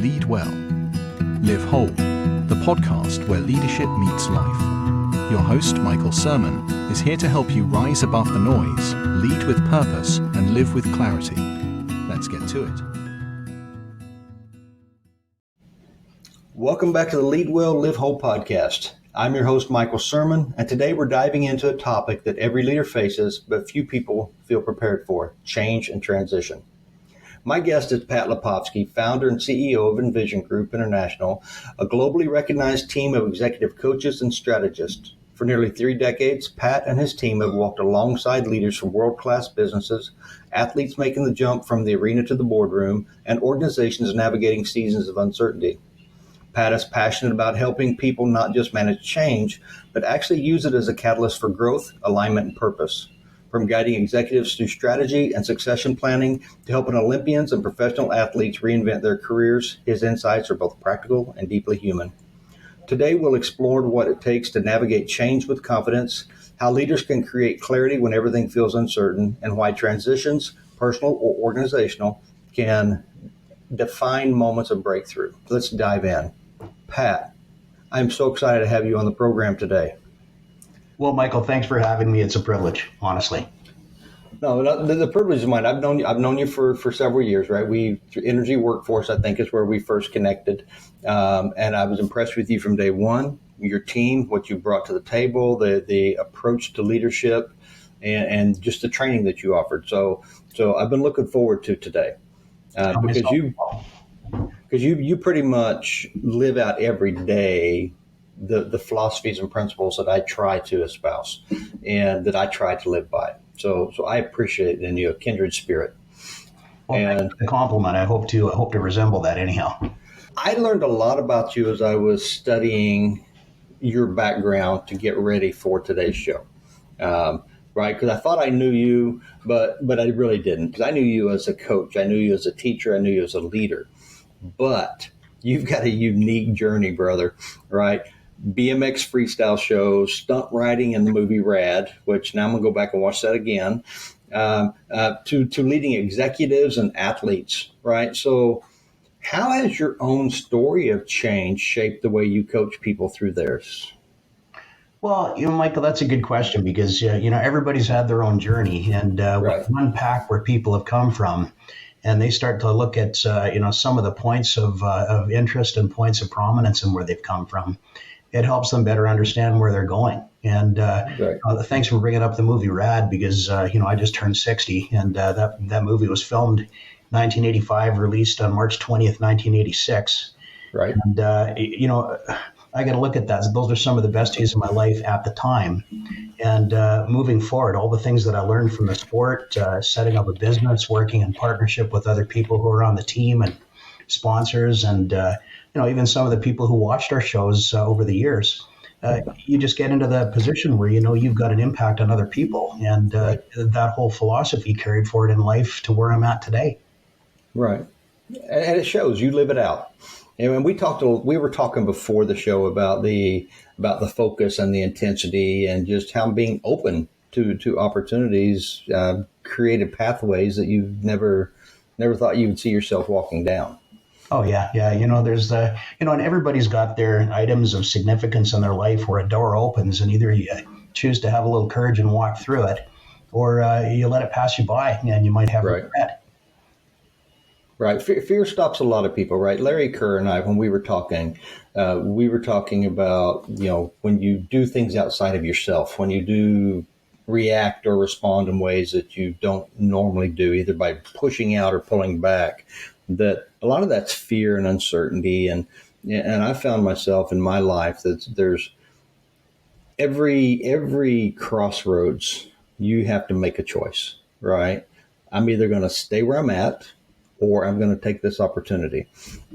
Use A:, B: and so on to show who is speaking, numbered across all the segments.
A: Lead Well, Live Whole, the podcast where leadership meets life. Your host, Michael Sirmon, is here to help you rise above the noise, lead with purpose, and live with clarity. Let's get to it.
B: Welcome back to the Lead Well, Live Whole podcast. I'm your host, Michael Sirmon, and today we're diving into a topic that every leader faces, but few people feel prepared for: change and transition. My guest is Pat Lipovski, founder and CEO of Envision Group International, a globally recognized team of executive coaches and strategists. For nearly 3 decades, Pat and his team have walked alongside leaders from world-class businesses, athletes making the jump from the arena to the boardroom, and organizations navigating seasons of uncertainty. Pat is passionate about helping people not just manage change, but actually use it as a catalyst for growth, alignment, and purpose. From guiding executives through strategy and succession planning to helping Olympians and professional athletes reinvent their careers, his insights are both practical and deeply human. Today, we'll explore what it takes to navigate change with confidence, how leaders can create clarity when everything feels uncertain, and why transitions, personal or organizational, can define moments of breakthrough. Let's dive in. Pat, I'm so excited to have you on the program today.
C: Well, Michael, thanks for having me. It's a privilege, honestly.
B: No, the privilege is mine. I've known you for several years, right? Energy Workforce, I think, is where we first connected, and I was impressed with you from day one. Your team, what you brought to the table, the approach to leadership, and just the training that you offered. So I've been looking forward to today because you pretty much live out every day the philosophies and principles that I try to espouse and that I try to live by. So I appreciate it in you, a kindred spirit.
C: Well, and the compliment. I hope to resemble that anyhow.
B: I learned a lot about you as I was studying your background to get ready for today's show. Right? Because I thought I knew you, but I really didn't. Because I knew you as a coach. I knew you as a teacher. I knew you as a leader. But you've got a unique journey, brother, right? BMX freestyle shows, stunt riding in the movie Rad, which now I'm going to go back and watch that again, to leading executives and athletes, right? So how has your own story of change shaped the way you coach people through theirs?
C: Well, Michael, that's a good question because, everybody's had their own journey, and
B: right.
C: We unpack where people have come from, and they start to look at, some of the points of interest and points of prominence and where they've come from. It helps them better understand where they're going. And
B: right.
C: Thanks for bringing up the movie Rad because, I just turned 60, and that movie was filmed 1985, released on March 20th, 1986.
B: Right.
C: And, I got to look at that. Those are some of the best days of my life at the time. And moving forward, all the things that I learned from the sport, setting up a business, working in partnership with other people who are on the team and sponsors, and even some of the people who watched our shows over the years, you just get into that position where you've got an impact on other people, and that whole philosophy carried forward in life to where I'm at today.
B: Right, and it shows. You live it out. And we were talking before the show about the focus and the intensity, and just how being open to opportunities, creative pathways that you've never thought you would see yourself walking down.
C: Oh, yeah. There's and everybody's got their items of significance in their life where a door opens and either you choose to have a little courage and walk through it, or you let it pass you by and you might have regret.
B: Right. Fear stops a lot of people, right? Larry Kerr and I, when we were talking about, when you do things outside of yourself, when you do react or respond in ways that you don't normally do, either by pushing out or pulling back, that a lot of that's fear and uncertainty. And I found myself in my life that there's every crossroads, you have to make a choice, right? I'm either going to stay where I'm at, or I'm going to take this opportunity.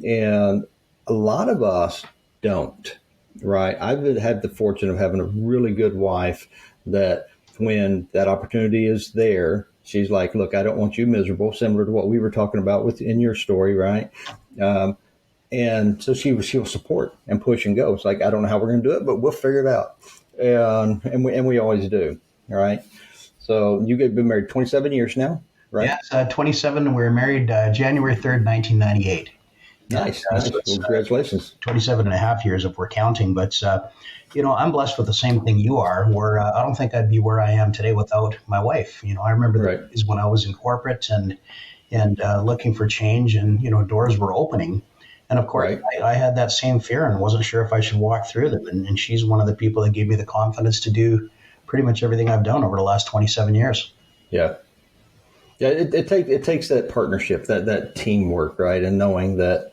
B: And a lot of us don't, right? I've had the fortune of having a really good wife that when that opportunity is there, she's like, look, I don't want you miserable, similar to what we were talking about in your story, right? And so she will support and push and go. It's like, I don't know how we're going to do it, but we'll figure it out. And we always do, all right? So you've been married 27 years now, right?
C: Yes, 27. We were married January 3rd, 1998.
B: Nice.
C: So
B: Nice.
C: it's
B: Well, congratulations.
C: 27 and a half years if we're counting. But, I'm blessed with the same thing you are, where I don't think I'd be where I am today without my wife. I remember the
B: Right.
C: days when I was in corporate and looking for change and, doors were opening. And of course,
B: Right.
C: I had that same fear and wasn't sure if I should walk through them. And she's one of the people that gave me the confidence to do pretty much everything I've done over the last 27 years.
B: Yeah. Yeah. It takes that partnership, that teamwork, right? And knowing that,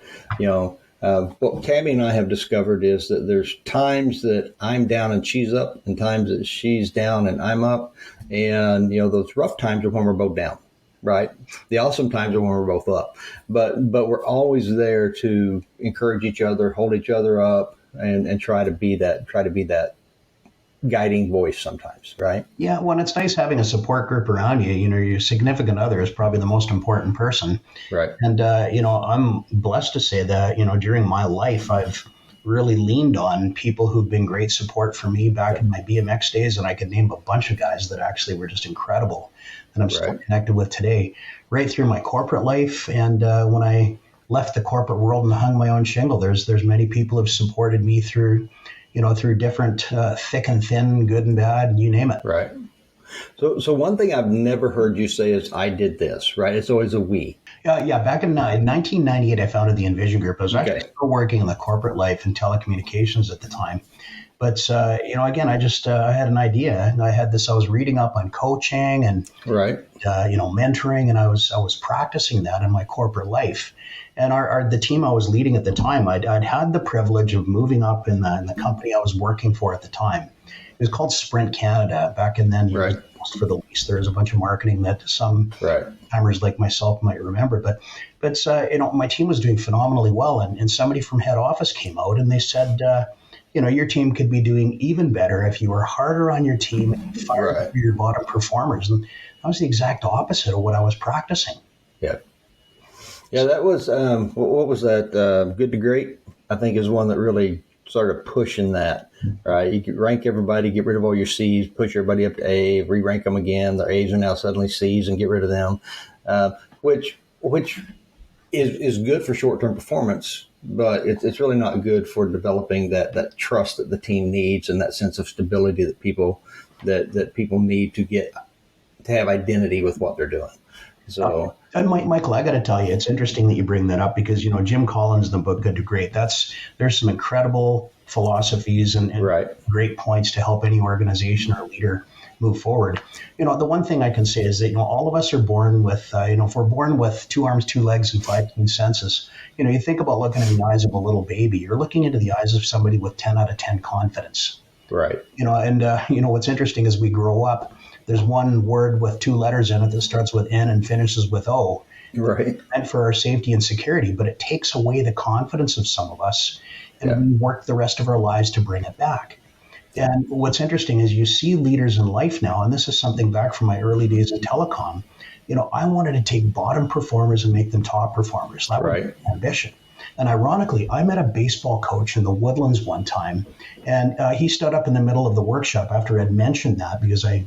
B: what Tammy and I have discovered is that there's times that I'm down and she's up, and times that she's down and I'm up. And, those rough times are when we're both down, right? The awesome times are when we're both up. But we're always there to encourage each other, hold each other up, and try to be that guiding voice sometimes, right?
C: Yeah, well, it's nice having a support group around you. Your significant other is probably the most important person.
B: Right.
C: And, I'm blessed to say that, during my life, I've really leaned on people who've been great support for me back in my BMX days. And I could name a bunch of guys that actually were just incredible that I'm still connected with today, right through my corporate life. And when I left the corporate world and hung my own shingle, there's many people who have supported me through different thick and thin, good and bad, you name it.
B: Right. So one thing I've never heard you say is I did this, right? It's always a we.
C: Yeah. Back in 1998, I founded the Envision group. I was actually still working in the corporate life and telecommunications at the time. But, again, I had an idea, and I was reading up on coaching and, mentoring, and I was practicing that in my corporate life. And the team I was leading at the time, I'd had the privilege of moving up in the company I was working for at the time. It was called Sprint Canada. Back in then, for the lease, there was a bunch of marketing that some timers like myself might remember. But my team was doing phenomenally well, and somebody from head office came out and they said, your team could be doing even better if you were harder on your team and fired your bottom performers. And that was the exact opposite of what I was practicing.
B: Yeah. Yeah, that was, what was that? Good to Great, I think, is one that really started pushing that, right? You could rank everybody, get rid of all your C's, push everybody up to A, re-rank them again. Their A's are now suddenly C's and get rid of them, which is good for short-term performance, but it's really not good for developing that trust that the team needs and that sense of stability that people need to have identity with what they're doing. So,
C: and Michael, I got to tell you, it's interesting that you bring that up because Jim Collins, in the book Good to Great, there's some incredible philosophies and great points to help any organization or leader move forward. The one thing I can say is that all of us are born with if we're born with 2 arms, 2 legs, and 15 senses. You think about looking in the eyes of a little baby. You're looking into the eyes of somebody with 10 out of 10 confidence.
B: Right.
C: What's interesting is we grow up. There's one word with 2 letters in it that starts with N and finishes with O.
B: Right.
C: And for our safety and security, but it takes away the confidence of some of us, and we work the rest of our lives to bring it back. And what's interesting is you see leaders in life now, and this is something back from my early days in telecom. I wanted to take bottom performers and make them top performers. That was my ambition. And ironically, I met a baseball coach in the Woodlands one time, and he stood up in the middle of the workshop after I'd mentioned that because I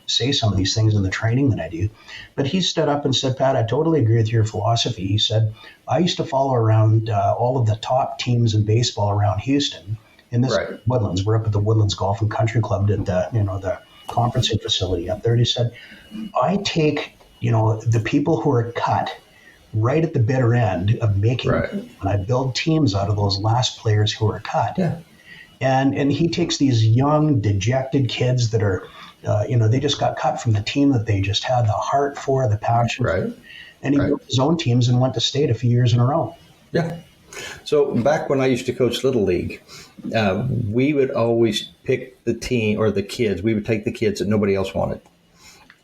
C: say some of these things in the training that I do. But he stood up and said, Pat, I totally agree with your philosophy. He said, I used to follow around all of the top teams in baseball around Houston. In this Woodlands, we're up at the Woodlands Golf and Country Club at the conferencing facility up there. And he said, I take, the people who are cut right at the bitter end of making and I build teams out of those last players who are cut. Yeah. And he takes these young, dejected kids that are, they just got cut from the team that they just had the heart for, the passion for, and he built his own teams and went to state a few years in a row.
B: Yeah. So back when I used to coach Little League, we would always pick the team or the kids. We would take the kids that nobody else wanted.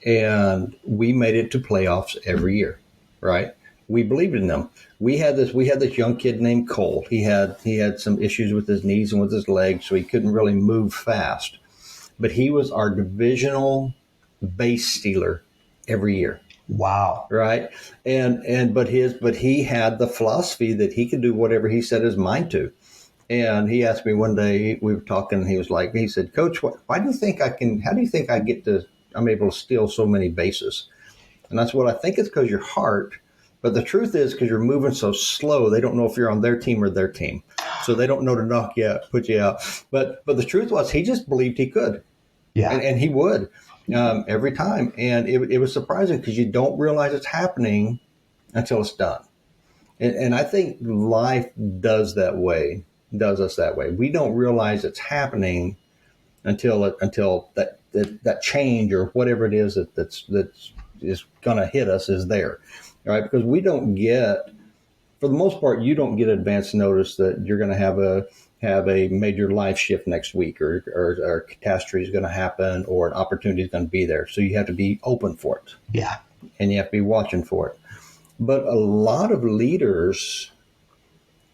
B: And we made it to playoffs every year, right? We believed in them. We had this young kid named Cole. He had some issues with his knees and with his legs, so he couldn't really move fast. But he was our divisional base stealer every year.
C: Wow.
B: Right. But he had the philosophy that he could do whatever he set his mind to. And he asked me one day, we were talking, and he said, Coach, how do you think I'm able to steal so many bases? And that's what I think it's because your heart, But the truth is, because you're moving so slow, they don't know if you're on their team or their team. So they don't know to knock you out, put you out. But the truth was, he just believed he could.
C: Yeah.
B: And he would every time. And it was surprising because you don't realize it's happening until it's done. And I think life does us that way. We don't realize it's happening until that change or whatever it is that's going to hit us is there, right? Because we don't get, for the most part, you don't get advance notice that you're going to have a major life shift next week, or a catastrophe is going to happen, or an opportunity is going to be there. So you have to be open for it.
C: Yeah. And
B: you have to be watching for it. But a lot of leaders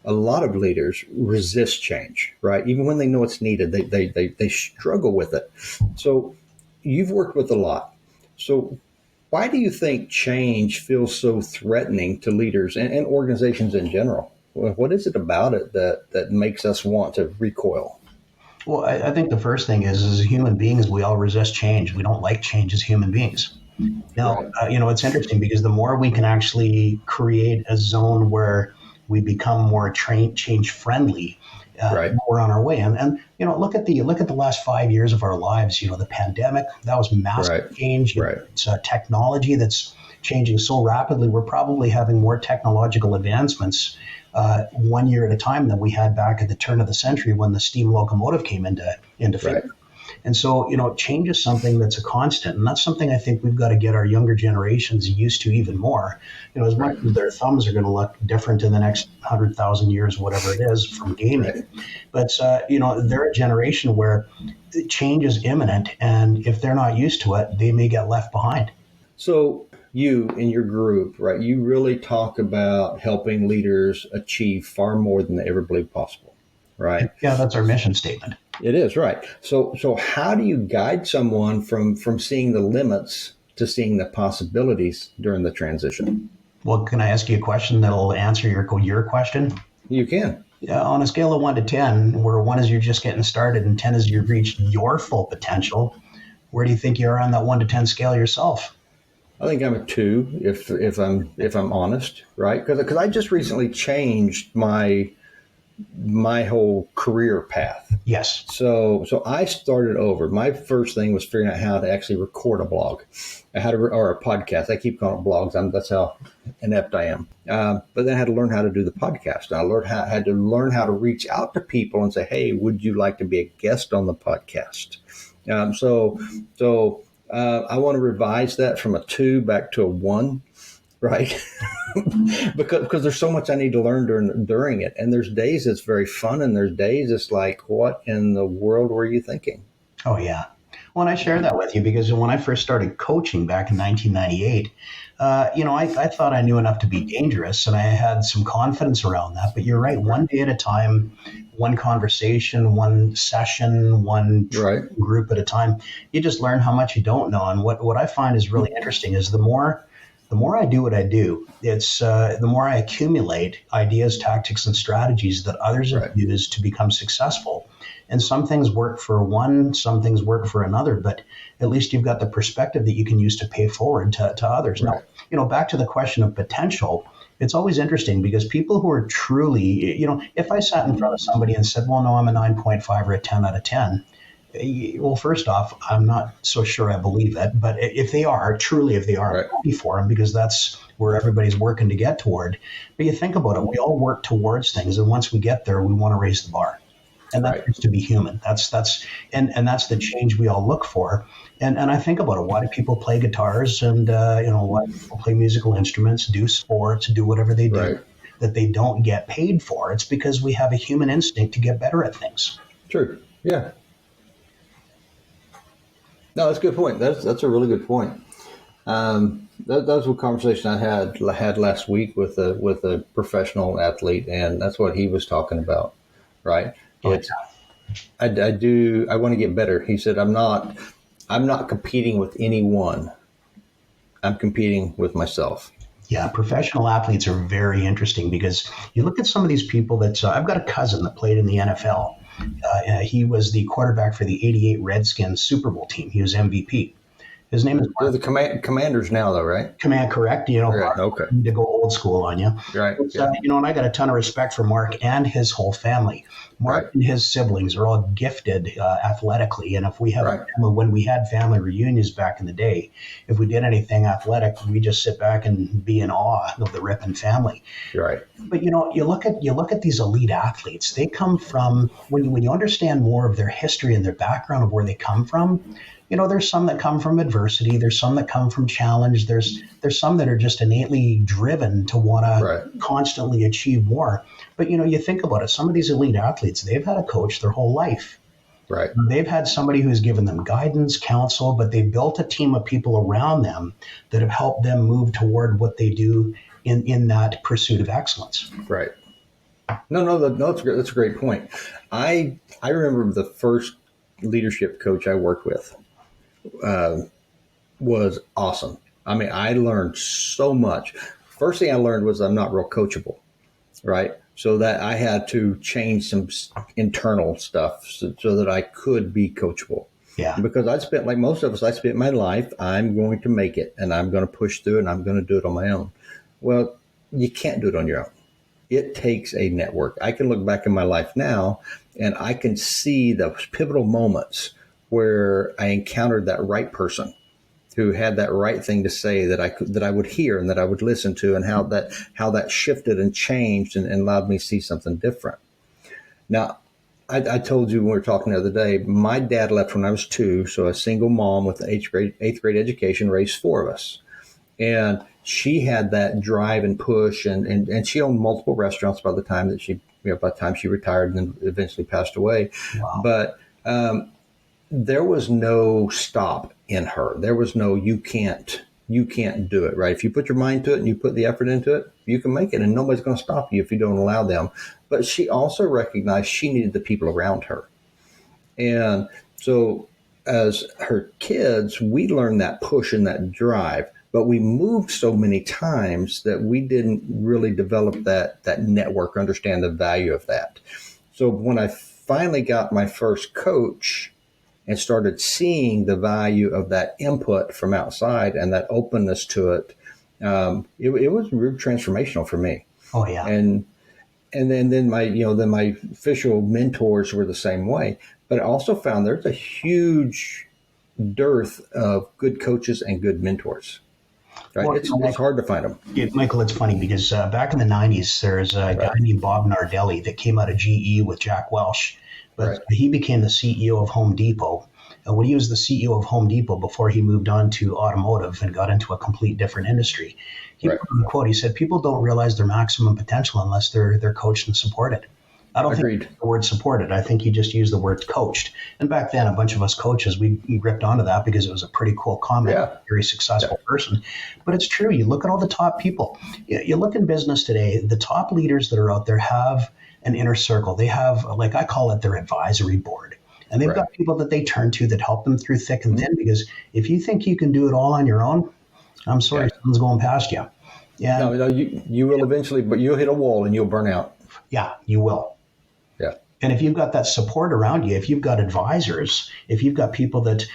B: resist change, right? Even when they know it's needed, they struggle with it. So you've worked with a lot. So why do you think change feels so threatening to leaders and organizations in general? What is it about it that makes us want to recoil?
C: Well, I think the first thing is, as human beings, we all resist change. We don't like change as human beings. Now,
B: Right.
C: It's interesting because the more we can actually create a zone where we become more change friendly,
B: Right.
C: we're on our way. And look at the last 5 years of our lives. The pandemic, that was massive
B: Right.
C: change.
B: Right.
C: It's technology that's changing so rapidly. We're probably having more technological advancements 1 year at a time than we had back at the turn of the century when the steam locomotive came into figure.
B: Right.
C: And so, change is something that's a constant. And that's something I think we've got to get our younger generations used to even more. As much as their thumbs are going to look different in the next 100,000 years, whatever it is, from gaming.
B: Right.
C: But, they're a generation where change is imminent. And if they're not used to it, they may get left behind.
B: So you and your group, right, you really talk about helping leaders achieve far more than they ever believed possible, right?
C: Yeah, that's our mission statement.
B: It is, right. So how do you guide someone from seeing the limits to seeing the possibilities during the transition?
C: Well, can I ask you a question that'll answer your question?
B: You can.
C: On a scale of 1 to 10, where 1 is you're just getting started and 10 is you've reached your full potential, where do you think you are on that 1 to 10 scale yourself?
B: I think I'm a 2 if I'm honest, right? Because I just recently changed my whole career path.
C: Yes.
B: So I started over. My first thing was figuring out how to actually record a blog, or a podcast. I keep calling it blogs. That's how inept I am. But then I had to learn how to do the podcast. I had to learn how to reach out to people and say, "Hey, would you like to be a guest on the podcast?" So I want to revise that from a 2 back to a 1. Right. because there's so much I need to learn during it. And there's days it's very fun. And there's days it's like, what in the world were you thinking?
C: Oh, yeah. Well, and I share that with you because when I first started coaching back in 1998, I thought I knew enough to be dangerous and I had some confidence around that. But you're right. One day at a time, one conversation, one session, one group at a time, you just learn how much you don't know. And what I find is really interesting is the more I do what I do, it's the more I accumulate ideas, tactics, and strategies that others have used to become successful. And some things work for one, some things work for another, but at least you've got the perspective that you can use to pay forward to others.
B: Right.
C: Now, back to the question of potential, it's always interesting because people who are truly, if I sat in front of somebody and said, well, no, I'm a 9.5 or a 10 out of 10, well, first off, I'm not so sure I believe it, but if they are, I'm happy for them because that's where everybody's working to get toward. But you think about it, we all work towards things, and once we get there, we want to raise the bar. And that is to be human. That's the change we all look for. And I think about it. Why do people play guitars and why do people play musical instruments, do sports, do whatever they do that they don't get paid for? It's because we have a human instinct to get better at things.
B: True. Yeah. No, that's a good point. That's a really good point. That was a conversation I had last week with a professional athlete, and that's what he was talking about. Right? I want to get better. He said, I'm not competing with anyone. I'm competing with myself.
C: Yeah, professional athletes are very interesting because you look at some of these people that I've got a cousin that played in the NFL. He was the quarterback for the '88 Redskins Super Bowl team. He was MVP. His name is
B: They're
C: Mark.
B: the commanders now, though, right?
C: Command, correct?
B: Right. Okay.
C: I need to go old school on you.
B: Right.
C: But,
B: Yeah.
C: and I got a ton of respect for Mark and his whole family. Mark
B: Right.
C: and his siblings are all gifted athletically, and if we have
B: Right.
C: when we had family reunions back in the day, if we did anything athletic, we just sit back and be in awe of the Rippon family.
B: Right.
C: But you look at these elite athletes. They come from when you understand more of their history and their background of where they come from. There's some that come from adversity. There's some that come from challenge. There's some that are just innately driven to want to constantly achieve more. But you think about it. Some of these elite athletes, they've had a coach their whole life.
B: Right.
C: They've had somebody who's given them guidance, counsel, but they've built a team of people around them that have helped them move toward what they do in that pursuit of excellence.
B: Right. No, that's a great point. I remember the first leadership coach I worked with was awesome. I mean, I learned so much. First thing I learned was I'm not real coachable, right? So that I had to change some internal stuff so that I could be coachable.
C: Yeah.
B: Because like most of us, I spent my life, I'm going to make it and I'm going to push through and I'm going to do it on my own. Well, you can't do it on your own. It takes a network. I can look back in my life now and I can see the pivotal moments where I encountered that right person who had that right thing to say that I would hear and that I would listen to, and how that shifted and changed and allowed me to see something different. Now, I told you when we were talking the other day, my dad left when I was 2, so a single mom with an eighth grade education raised 4 of us. And she had that drive and push, and she owned multiple restaurants by the time that she retired and then eventually passed away.
C: Wow.
B: But there was no stop in her. There was no you can't do it, right? If you put your mind to it and you put the effort into it, you can make it, and nobody's going to stop you if you don't allow them. But she also recognized she needed the people around her. And so as her kids, we learned that push and that drive, but we moved so many times that we didn't really develop that network, understand the value of that. So when I finally got my first coach and started seeing the value of that input from outside and that openness to it, it was real transformational for me.
C: Oh yeah.
B: And then my official mentors were the same way. But I also found there's a huge dearth of good coaches and good mentors. Right?
C: Well,
B: it's hard to find them.
C: Yeah, Michael, it's funny because back in the 90s, there's a guy named Bob Nardelli that came out of GE with Jack Welch. But he became the CEO of Home Depot. And when he was the CEO of Home Depot before he moved on to automotive and got into a complete different industry, he put in a quote, he said, people don't realize their maximum potential unless they're coached and supported. I don't think the word supported. I think he just used the word coached. And back then, a bunch of us coaches, we gripped onto that because it was a pretty cool comment.
B: Yeah.
C: Very successful person. But it's true. You look at all the top people. You look in business today, the top leaders that are out there have an inner circle. They have, like I call it, their advisory board. And they've got people that they turn to that help them through thick and thin, because if you think you can do it all on your own, I'm sorry, someone's going past you. Yeah.
B: No, you will eventually, but you'll hit a wall and you'll burn out.
C: Yeah, you will.
B: Yeah.
C: And if you've got that support around you, if you've got advisors, if you've got people that,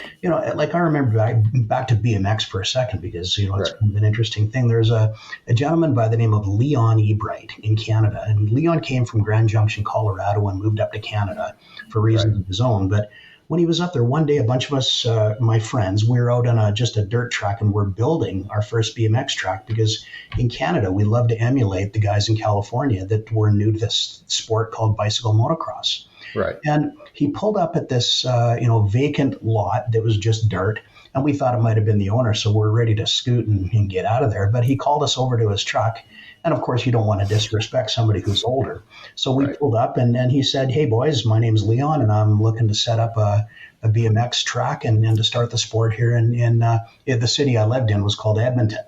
C: like I remember back to BMX for a second, because, it's an interesting thing. There's a gentleman by the name of Leon Ebright in Canada. And Leon came from Grand Junction, Colorado, and moved up to Canada for reasons of his own. But when he was up there one day, a bunch of us, my friends, we were out on just a dirt track, and we're building our first BMX track, because in Canada, we love to emulate the guys in California that were new to this sport called bicycle motocross.
B: Right.
C: And he pulled up at this, vacant lot that was just dirt, and we thought it might have been the owner, so we're ready to scoot and get out of there. But he called us over to his truck. And of course, you don't want to disrespect somebody who's older. So we pulled up, and he said, "Hey, boys, my name's Leon, and I'm looking to set up a BMX track and to start the sport here in the city I lived in was called Edmonton."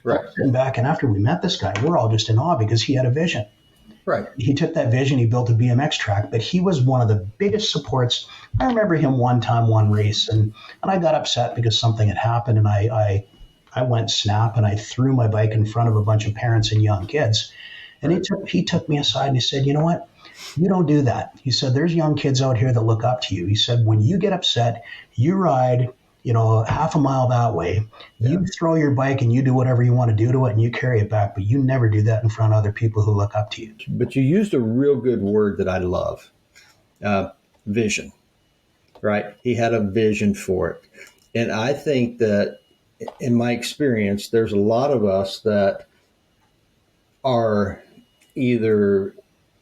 B: Right.
C: And back, and after we met this guy, we're all just in awe because he had a vision.
B: Right.
C: He took that vision, he built a BMX track, but he was one of the biggest supports. I remember him one race, and I got upset because something had happened, and I went snap, and I threw my bike in front of a bunch of parents and young kids. And he took me aside and he said, "You know what? You don't do that." He said, "There's young kids out here that look up to you." He said, "When you get upset, you ride half a mile that way.
B: Yeah.
C: You throw your bike and you do whatever you want to do to it and you carry it back, but you never do that in front of other people who look up to you.
B: But you used a real good word that I love, vision, right? He had a vision for it. And I think that in my experience, there's a lot of us that are either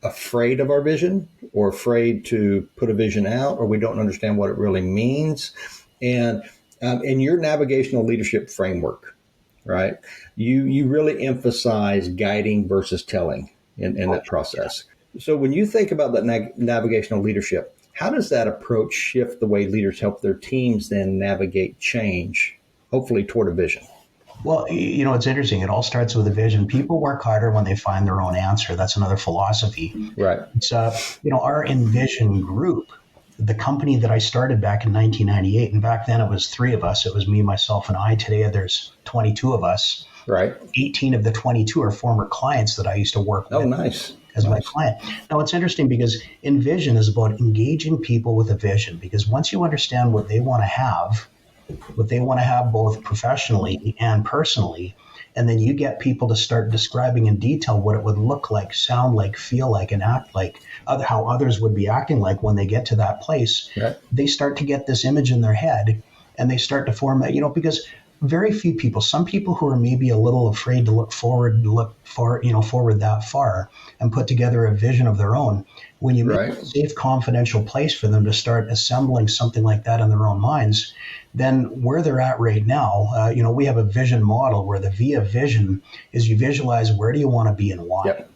B: afraid of our vision or afraid to put a vision out, or we don't understand what it really means. And in your navigational leadership framework, right, you really emphasize guiding versus telling in that process. So when you think about that navigational leadership, how does that approach shift the way leaders help their teams then navigate change, hopefully toward a vision?
C: Well, it's interesting. It all starts with a vision. People work harder when they find their own answer. That's another philosophy.
B: Right.
C: It's, our Envision group, the company that I started back in 1998, and back then it was 3 of us. It was me, myself, and I. Today there's 22 of us.
B: Right.
C: 18 of the 22 are former clients that I used to work with.
B: Oh, nice.
C: As my client. Now, it's interesting because Envision is about engaging people with a vision, because once you understand what they want to have both professionally and personally, and then you get people to start describing in detail what it would look like, sound like, feel like, and act like, how others would be acting like when they get to that place,
B: right.
C: They start to get this image in their head, and they start to form that, because very few people, some people who are maybe a little afraid to look forward that far and put together a vision of their own. When you make a safe, confidential place for them to start assembling something like that in their own minds, then where they're at right now, we have a vision model where the V of vision is you visualize where do you want to be and why.
B: Yep.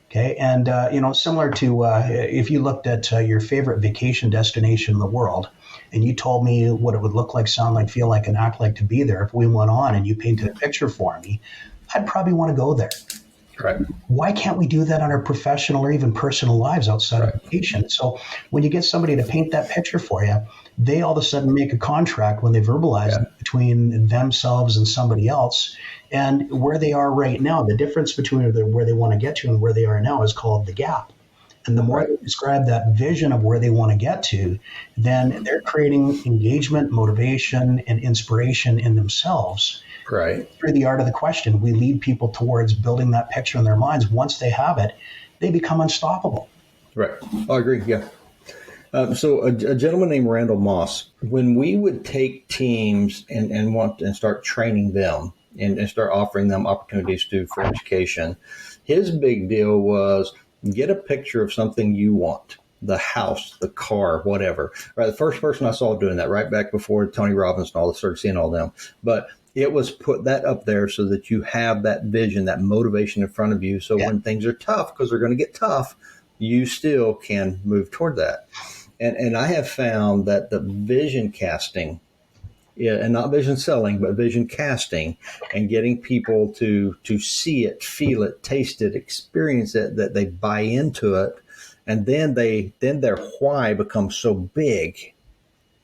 C: Okay. And, similar to if you looked at your favorite vacation destination in the world, and you told me what it would look like, sound like, feel like, and act like to be there, if we went on and you painted a picture for me, I'd probably want to go there.
B: Right.
C: Why can't we do that on our professional or even personal lives outside of vacation? So when you get somebody to paint that picture for you, they all of a sudden make a contract when they verbalize it between themselves and somebody else. And where they are right now, the difference between where they want to get to and where they are now is called the gap. And the more they describe that vision of where they want to get to, then they're creating engagement, motivation, and inspiration in themselves.
B: Right.
C: Through the art of the question, we lead people towards building that picture in their minds. Once they have it, they become unstoppable.
B: Right. I agree. Yeah. So a gentleman named Randall Moss, when we would take teams and start training them and start offering them opportunities for education, his big deal was get a picture of something you want, the house, the car, whatever. Right. The first person I saw doing that right back before Tony Robbins and all, started seeing all them. But it was put that up there so that you have that vision, that motivation in front of you. So when things are tough, because they're going to get tough, you still can move toward that. And I have found that the vision casting, and not vision selling, but vision casting, and getting people to see it, feel it, taste it, experience it, that they buy into it, and then their why becomes so big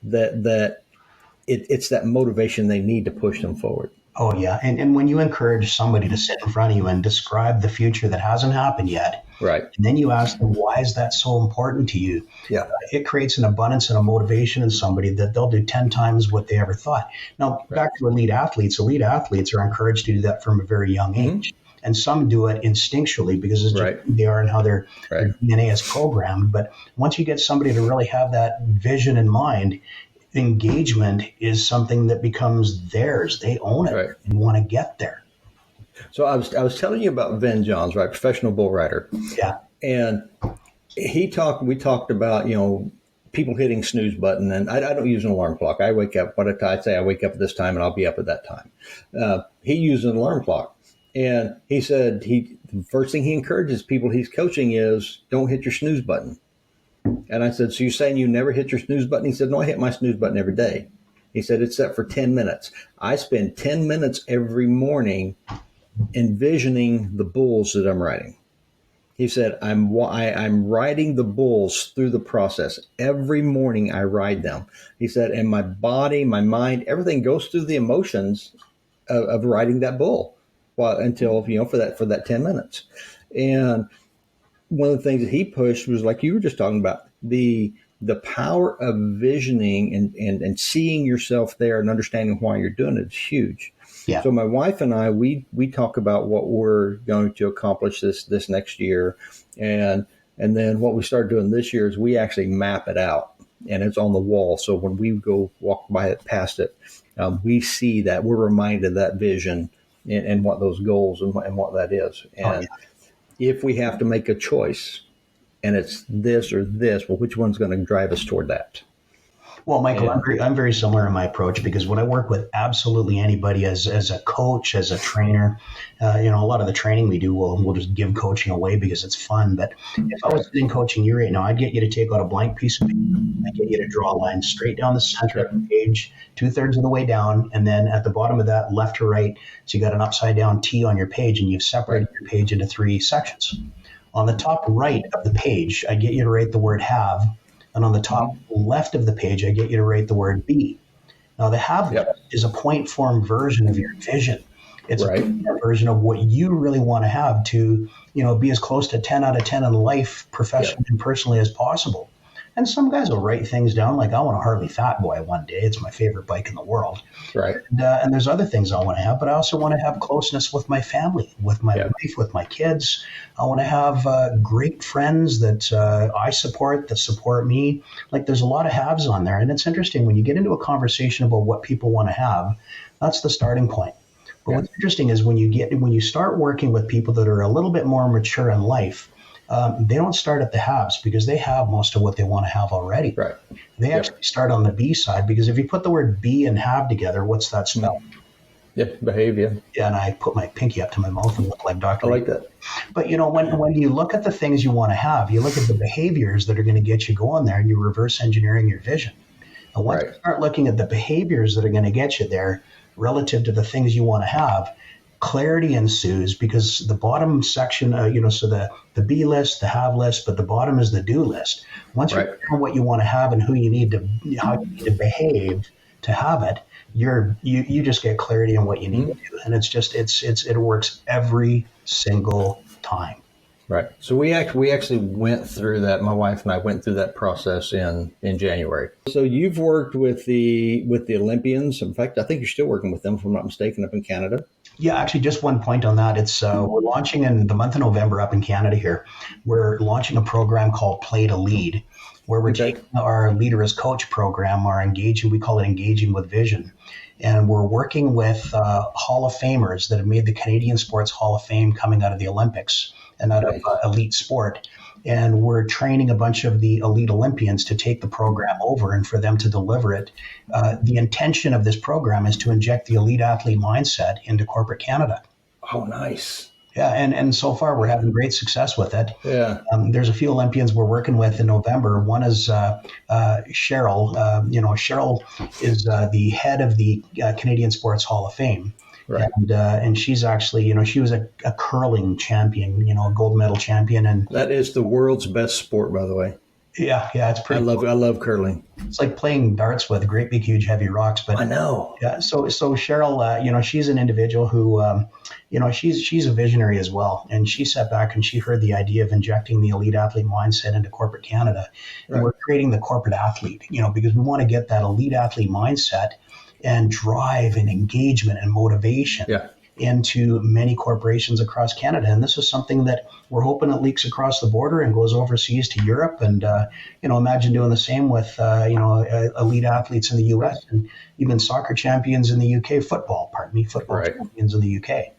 B: that it's that motivation they need to push them forward.
C: Oh, yeah. And when you encourage somebody to sit in front of you and describe the future that hasn't happened yet,
B: right,
C: and then you ask them, why is that so important to you?
B: Yeah.
C: It creates an abundance and a motivation in somebody that they'll do 10 times what they ever thought. Now, back to elite athletes. Elite athletes are encouraged to do that from a very young age. And some do it instinctually because it's just who they are and how their DNA is programmed. But once you get somebody to really have that vision in mind, engagement is something that becomes theirs. They own it and want to get there.
B: So I was telling you about Vin Johns, right? Professional bull rider.
C: Yeah.
B: And we talked about, people hitting snooze button, and I don't use an alarm clock. I wake up, I'd say I wake up at this time and I'll be up at that time. He used an alarm clock, and he said the first thing he encourages people he's coaching is don't hit your snooze button. And I said, so you're saying you never hit your snooze button? He said, no, I hit my snooze button every day. He said, it's set for 10 minutes. I spend 10 minutes every morning envisioning the bulls that I'm riding. He said, I'm riding the bulls through the process. Every morning I ride them. He said, and my body, my mind, everything goes through the emotions of riding that bull until, for that 10 minutes. And one of the things that he pushed was, like you were just talking about, the the power of visioning and seeing yourself there and understanding why you're doing it is huge.
C: Yeah.
B: So my wife and I, we talk about what we're going to accomplish this next year. And then what we start doing this year is we actually map it out, and it's on the wall. So when we go walk by it, past it, we see that, we're reminded of that vision and what those goals and what that is. And if we have to make a choice and it's this or this, well, which one's going to drive us toward that?
C: Well, Michael, I'm very similar in my approach, because when I work with absolutely anybody as a coach, as a trainer, a lot of the training we do, we'll just give coaching away because it's fun. But if I was sitting coaching you right now, I'd get you to take out a blank piece of paper. I'd get you to draw a line straight down the center of the page, 2/3 of the way down, and then at the bottom of that, left to right. So you got an upside down T on your page, and you've separated your page into 3 sections. On the top right of the page, I get you to write the word have. And on the top left of the page, I get you to write the word be. Now, the have is a point form version of your vision. It's a version of what you really want to have to, be as close to 10 out of 10 in life, professionally and personally, as possible. And some guys will write things down like, I want a Harley Fat Boy one day. It's my favorite bike in the world. Right. And there's other things I want to have, but I also want to have closeness with my family, with my wife, with my kids. I want to have great friends that I support, that support me. Like, there's a lot of haves on there. And it's interesting when you get into a conversation about what people want to have, that's the starting point. But what's interesting is when you start working with people that are a little bit more mature in life, they don't start at the haves because they have most of what they want to have already. Right. They actually start on the be side, because if you put the word be and have together, what's that spell?
B: Yeah, behavior.
C: Yeah, and I put my pinky up to my mouth and look like Dr.
B: I like that.
C: But, when you look at the things you want to have, you look at the behaviors that are going to get you going there, and you're reverse engineering your vision. And once you start looking at the behaviors that are going to get you there relative to the things you want to have, clarity ensues, because the bottom section, so the be list, the have list, but the bottom is the do list. Once you know what you want to have and how you need to behave to have it, you just get clarity on what you need to do, and it works every single time.
B: Right. So we actually went through that. My wife and I went through that process in January. So you've worked with the Olympians. In fact, I think you're still working with them, if I'm not mistaken, up in Canada.
C: Yeah, actually, just one point on that. It's we're launching in the month of November up in Canada here. We're launching a program called Play to Lead, where we're taking our Leader as Coach program, we call it Engaging with Vision. And we're working with Hall of Famers that have made the Canadian Sports Hall of Fame coming out of the Olympics and out of elite sport. And we're training a bunch of the elite Olympians to take the program over and for them to deliver it. The intention of this program is to inject the elite athlete mindset into corporate Canada.
B: Oh, nice.
C: Yeah, and so far we're having great success with it.
B: Yeah.
C: There's a few Olympians we're working with in November. One is Cheryl. Cheryl is the head of the Canadian Sports Hall of Fame. Right. And she's actually, she was a curling champion, a gold medal champion. And
B: that is the world's best sport, by the way.
C: Yeah, it's pretty.
B: I love curling.
C: It's like playing darts with great big huge heavy rocks. But
B: I know.
C: Yeah. So Cheryl, she's an individual who, she's a visionary as well. And she sat back and she heard the idea of injecting the elite athlete mindset into corporate Canada. And we're creating the corporate athlete, because we want to get that elite athlete mindset and drive and engagement and motivation into many corporations across Canada. And this is something that we're hoping it leaks across the border and goes overseas to Europe. And, imagine doing the same with, elite athletes in the U.S. and even soccer champions in the U.K., football champions in the U.K.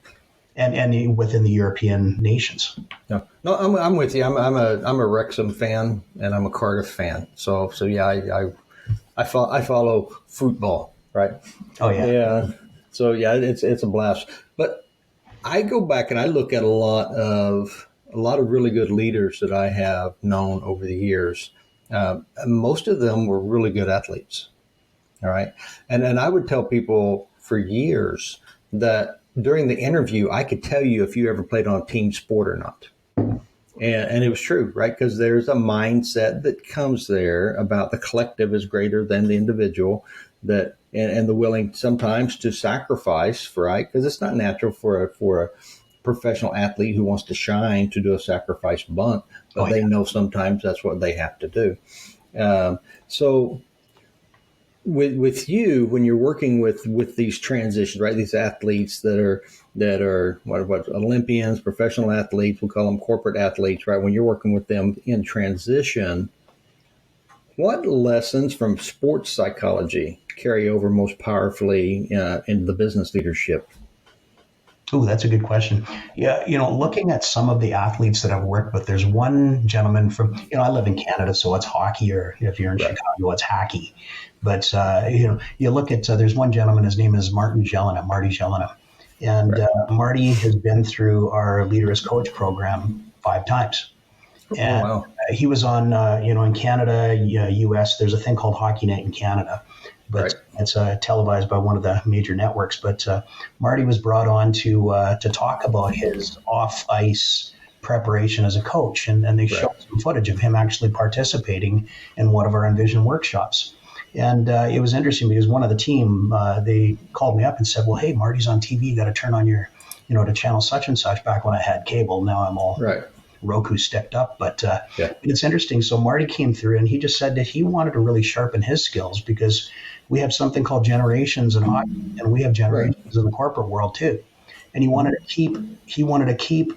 C: and within the European nations.
B: No, I'm with you. I'm a Wrexham fan and I'm a Cardiff fan. So yeah, I follow football. Right.
C: Oh yeah.
B: Yeah. So yeah, it's a blast. But I go back and I look at a lot of really good leaders that I have known over the years. Most of them were really good athletes. All right. And I would tell people for years that during the interview, I could tell you if you ever played on a team sport or not. And it was true, right? Because there's a mindset that comes there about the collective is greater than the individual, that and the willing sometimes to sacrifice, right? Because it's not natural for a professional athlete who wants to shine to do a sacrifice bunt, but they know sometimes that's what they have to do. So with you, when you're working with these transitions, right? These athletes that are what Olympians, professional athletes, we'll call them corporate athletes, right? When you're working with them in transition, what lessons from sports psychology carry over most powerfully into the business leadership?
C: Oh, that's a good question. Yeah, looking at some of the athletes that I've worked with, there's one gentleman from, I live in Canada, so it's hockey, or if you're in Chicago, it's hockey. But, you look at, there's one gentleman, his name is Marty Jelena. And Marty has been through our Leader as Coach program 5 times. And he was on, in Canada, US, there's a thing called Hockey Night in Canada. But it's televised by one of the major networks. But Marty was brought on to talk about his off-ice preparation as a coach. And they showed some footage of him actually participating in one of our Envision workshops. And it was interesting because one of the team, they called me up and said, well, hey, Marty's on TV. You got to turn on your, to channel such and such. Back when I had cable, now I'm all Roku sticked up. But it's interesting. So Marty came through and he just said that he wanted to really sharpen his skills because we have something called generations in hockey, and we have generations in the corporate world too. And he wanted to keep,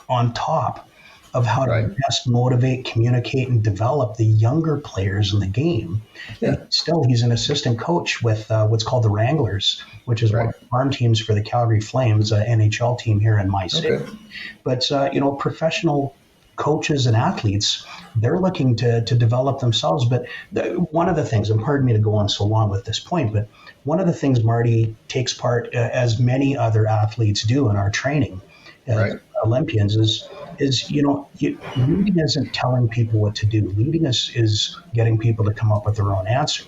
C: on top of how to best motivate, communicate, and develop the younger players in the game. And still, he's an assistant coach with what's called the Wranglers, which is one of the farm teams for the Calgary Flames, NHL team here in my city. But, professional coaches and athletes, they're looking to develop themselves. But one of the things, and pardon me to go on so long with this point, but one of the things Marty takes part, as many other athletes do in our training as Olympians, is leading isn't telling people what to do. Leading is getting people to come up with their own answer.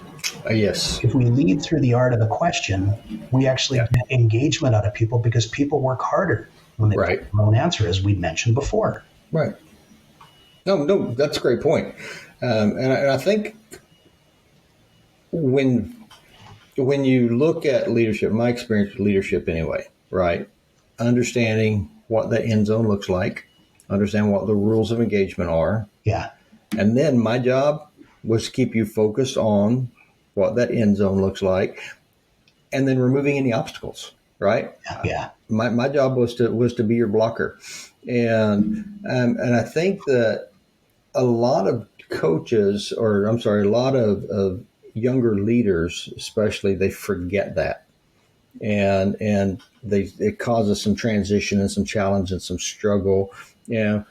B: Yes.
C: If we lead through the art of the question, we actually get engagement out of people because people work harder when they put their own answer, as we mentioned before.
B: Right. No, that's a great point. And I think when you look at leadership, my experience with leadership anyway, right? Understanding what the end zone looks like, understand what the rules of engagement are.
C: Yeah. And
B: then my job was to keep you focused on what that end zone looks like and then removing any obstacles, right?
C: Yeah.
B: My job was to be your blocker. And I think that a lot of coaches, a lot of younger leaders, especially, they forget that. And it causes some transition and some challenge and some struggle. And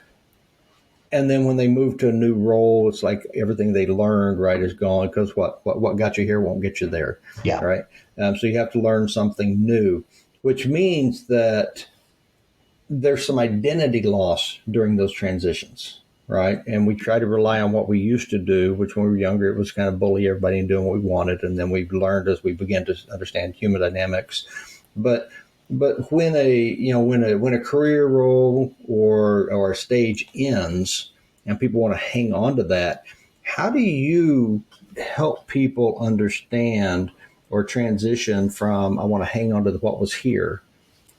B: then when they move to a new role, it's like everything they learned, is gone, because what got you here won't get you there.
C: Yeah.
B: Right. So you have to learn something new, which means that there's some identity loss during those transitions. Right. And we try to rely on what we used to do, which when we were younger, it was kind of bully everybody and doing what we wanted. And then we've learned as we begin to understand human dynamics. But when a career role or a stage ends and people want to hang on to that, how do you help people understand or transition from I want to hang on to what was here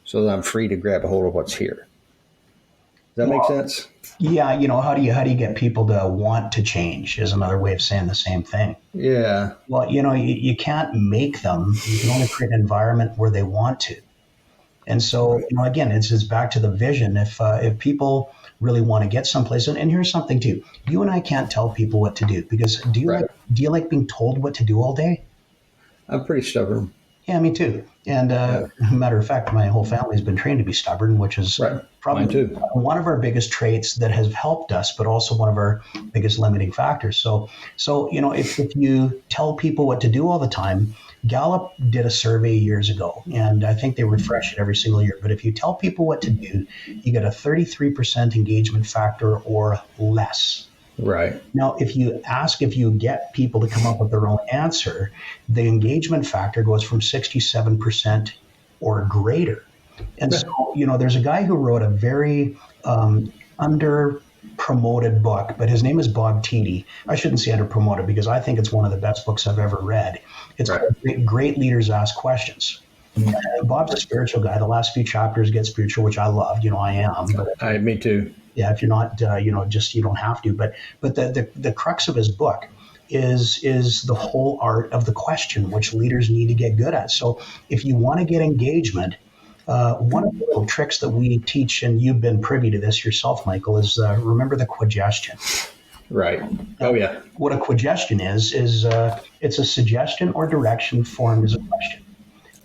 B: so that I'm free to grab a hold of what's here? Does that make sense?
C: Yeah, how do you get people to want to change is another way of saying the same thing.
B: Yeah.
C: Well, you can't make them. You can only create an environment where they want to. And so, again, it's back to the vision. If people really want to get someplace, and here's something too, you and I can't tell people what to do, because do you like being told what to do all day?
B: I'm pretty stubborn.
C: Yeah, me too. And matter of fact, my whole family's been trained to be stubborn, which is probably one of our biggest traits that has helped us, but also one of our biggest limiting factors. So if you tell people what to do all the time, Gallup did a survey years ago, and I think they refresh it every single year. But if you tell people what to do, you get a 33% engagement factor or less.
B: Right.
C: Now, if you get people to come up with their own answer, the engagement factor goes from 67% or greater. And so, there's a guy who wrote a very under-promoted book, but his name is Bob Tiede. I shouldn't say under-promoted because I think it's one of the best books I've ever read. It's called Great Leaders Ask Questions. Bob's a spiritual guy. The last few chapters get spiritual, which I love. I am.
B: Me too.
C: Yeah, if you're not, just you don't have to. But the crux of his book is the whole art of the question, which leaders need to get good at. So if you want to get engagement, one of the little tricks that we teach, and you've been privy to this yourself, Michael, is remember the quagestion.
B: Right. Oh, yeah.
C: What a quagestion is it's a suggestion or direction formed as a question.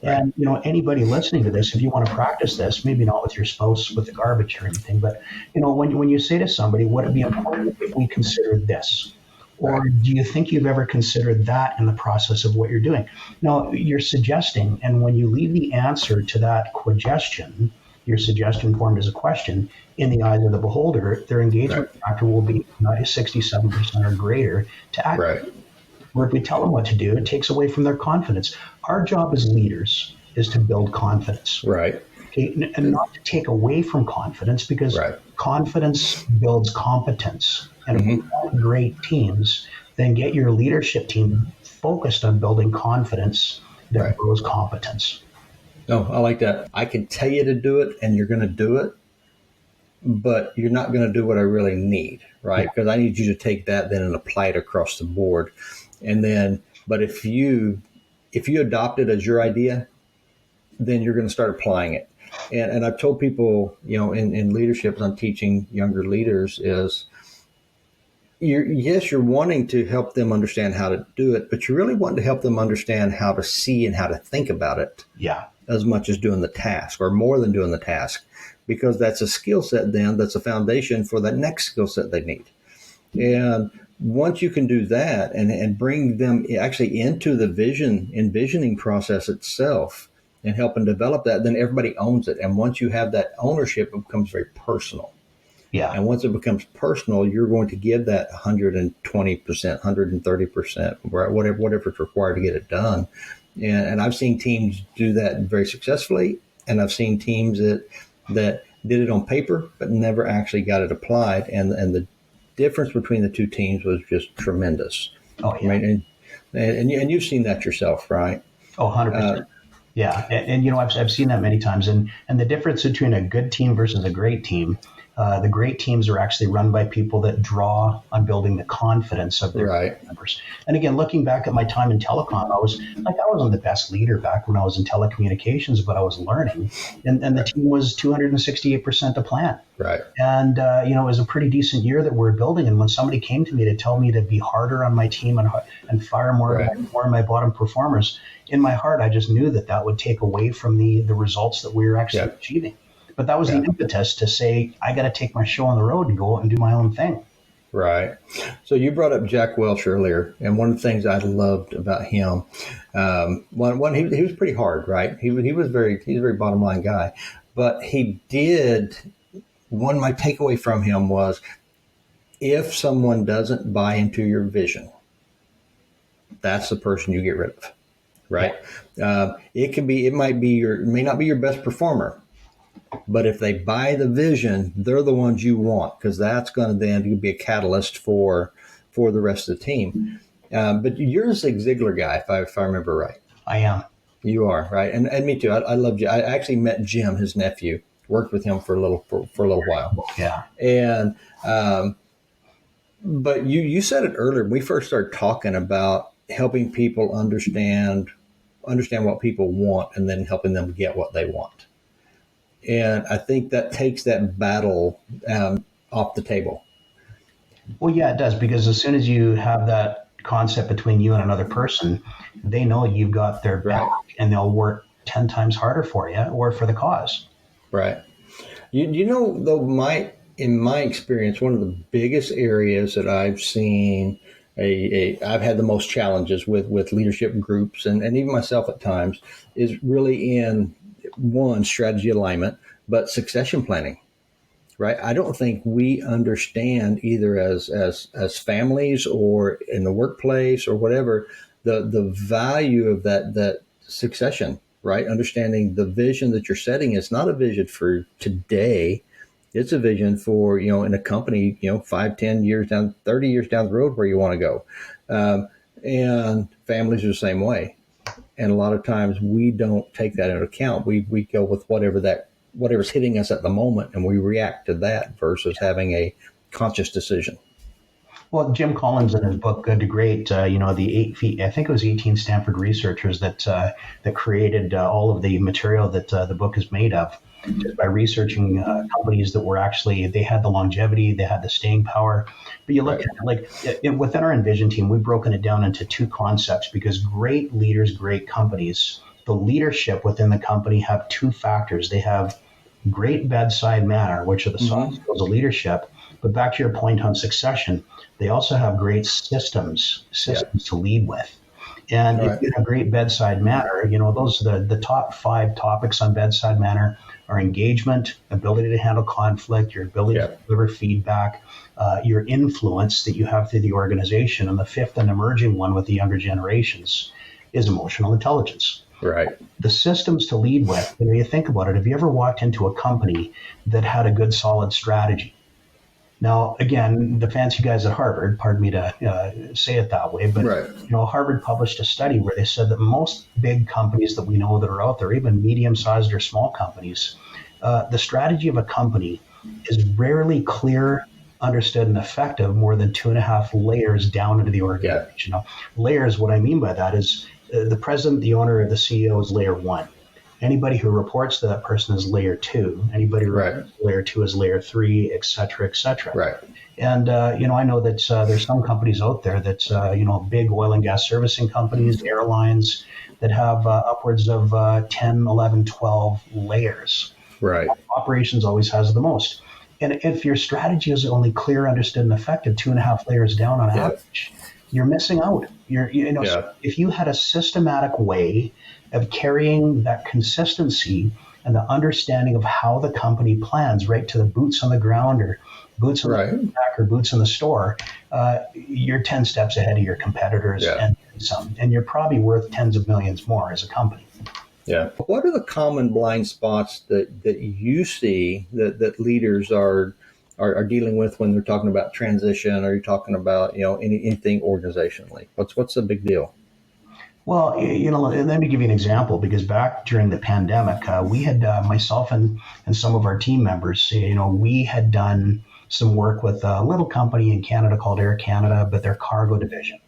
C: Right. And, anybody listening to this, if you want to practice this, maybe not with your spouse with the garbage or anything, but, when you say to somebody, would it be important if we considered this? Or do you think you've ever considered that in the process of what you're doing? Now, you're suggesting, and when you leave the answer to that quagestion, your suggestion formed as a question, in the eyes of the beholder, their engagement factor will be 67% or greater to act.
B: Right.
C: Or if we tell them what to do, it takes away from their confidence. Our job as leaders is to build confidence.
B: Right.
C: Okay? And not to take away from confidence, because confidence builds competence. And if you have great teams, then get your leadership team focused on building confidence that grows competence.
B: No, I like that. I can tell you to do it, and you're going to do it, but you're not going to do what I really need, right? Because I need you to take that then and apply it across the board. And then, but if you adopt it as your idea, then you're going to start applying it. And I've told people, in leadership, as I'm teaching younger leaders, is you're wanting to help them understand how to do it, but you really want to help them understand how to see and how to think about it.
C: Yeah.
B: As much as doing the task, or more than doing the task, because that's a skill set then that's a foundation for that next skill set they need. And once you can do that and bring them actually into the envisioning process itself and help them develop that, then everybody owns it. And once you have that ownership, it becomes very personal.
C: Yeah.
B: And once it becomes personal, you're going to give that 120%, 130%, whatever's required to get it done. And I've seen teams do that very successfully, and I've seen teams that did it on paper but never actually got it applied. And the difference between the two teams was just tremendous.
C: Oh, yeah.
B: Right? And you've seen that yourself, right?
C: Oh, 100%. Yeah. And I've seen that many times. And the difference between a good team versus a great team, the great teams are actually run by people that draw on building the confidence of their members. And again, looking back at my time in telecom, I wasn't the best leader back when I was in telecommunications, but I was learning. And the team was 268% to plan.
B: Right.
C: And, it was a pretty decent year that we were building. And when somebody came to me to tell me to be harder on my team and fire more of my bottom performers, in my heart, I just knew that would take away from the results that we were actually achieving. But that was the impetus to say, I got to take my show on the road and go out and do my own thing. Right.
B: So you brought up Jack Welch earlier, and one of the things I loved about him, he was pretty hard, right? He's a very bottom line guy, but my takeaway from him was, if someone doesn't buy into your vision, that's the person you get rid of, right? Yeah. It may not be your best performer, but if they buy the vision, they're the ones you want, because that's going to then be a catalyst for the rest of the team. But you're a Zig Ziglar guy, if I remember right.
C: I am.
B: You are, right? And me too. I love you. I actually met Jim, his nephew, worked with him for a little while.
C: Yeah.
B: And but you said it earlier when we first started talking about helping people understand what people want, and then helping them get what they want. And I think that takes that battle off the table.
C: Well, yeah, it does, because as soon as you have that concept between you and another person, they know you've got their back, and they'll work 10 times harder for you or for the cause.
B: Right. You know, though, in my experience, one of the biggest areas that I've seen I've had the most challenges with leadership groups and even myself at times is really in one, strategy alignment, but succession planning, right? I don't think we understand, either as families or in the workplace or whatever, the value of that succession, right? Understanding the vision that you're setting is not a vision for today. It's a vision for, in a company, 5, 10 years down, 30 years down the road where you want to go. And families are the same way. And a lot of times we don't take that into account. We go with whatever that whatever's hitting us at the moment, and we react to that versus having a conscious decision.
C: Well, Jim Collins in his book Good to Great, the 8 feet, I think it was 18 Stanford researchers that created all of the material that the book is made of, just by researching companies that were actually, they had the longevity, they had the staying power. But you look at it, within our Envision team, we've broken it down into two concepts, because great leaders, great companies, the leadership within the company have two factors. They have great bedside manner, which are the soft skills of leadership. But back to your point on succession, they also have great systems to lead with. And if you have great bedside manner, those are the top 5 topics on bedside manner are engagement, ability to handle conflict, your ability to deliver feedback, your influence that you have through the organization. And the 5th and emerging one with the younger generations is emotional intelligence.
B: Right.
C: The systems to lead with, you think about it, have you ever walked into a company that had a good, solid strategy? Now, again, the fancy guys at Harvard, pardon me to say it that way, but Harvard published a study where they said that most big companies that we know that are out there, even medium-sized or small companies, the strategy of a company is rarely clear, understood, and effective more than 2.5 layers down into the organization. Now, layers, what I mean by that is the president, the owner, the CEO is layer 1. Anybody who reports to that person is layer 2. Anybody who reports to layer 2 is layer 3, et cetera, et cetera.
B: Right.
C: And, I know that there's some companies out there that, big oil and gas servicing companies, airlines that have upwards of 10, 11, 12 layers.
B: Right.
C: Operations always has the most. And if your strategy is only clear, understood, and effective 2.5 layers down on average, you're missing out. So if you had a systematic way of carrying that consistency and the understanding of how the company plans, right to the boots on the ground or boots on the back or boots in the store, you're 10 steps ahead of your competitors and some, and you're probably worth tens of millions more as a company.
B: Yeah. What are the common blind spots that you see that leaders are dealing with when they're talking about transition, or you're talking about anything organizationally? What's the big deal?
C: Well, let me give you an example, because back during the pandemic, we had, myself and some of our team members, we had done some work with a little company in Canada called Air Canada, but their cargo division.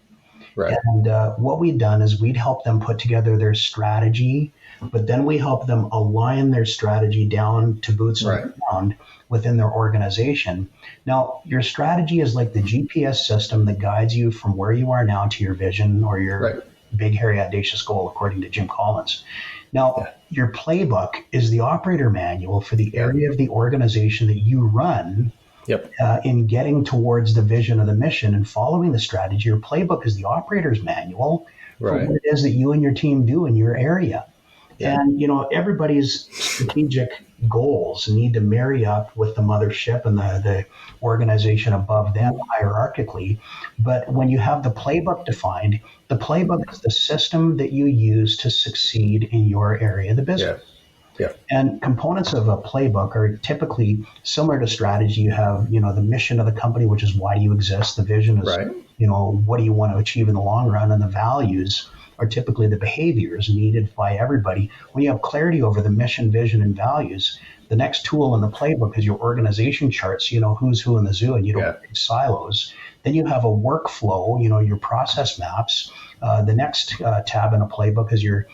C: Right. And what we'd done is we'd help them put together their strategy, but then we help them align their strategy down to boots on the ground within their organization. Now, your strategy is like the GPS system that guides you from where you are now to your vision or your big, hairy, audacious goal, according to Jim Collins. Now, your playbook is the operator manual for the area of the organization that you run in getting towards the vision of the mission and following the strategy. Your playbook is the operator's manual for what it is that you and your team do in your area. And, everybody's strategic goals need to marry up with the mothership and the organization above them hierarchically. But when you have the playbook defined, the playbook is the system that you use to succeed in your area of the business. And components of a playbook are typically similar to strategy. You have, the mission of the company, which is why do you exist? The vision is, what do you want to achieve in the long run? And the values are typically the behaviors needed by everybody. When you have clarity over the mission, vision, and values, the next tool in the playbook is your organization charts, who's who in the zoo, and you don't have silos. Then you have a workflow, your process maps. The next tab in a playbook is your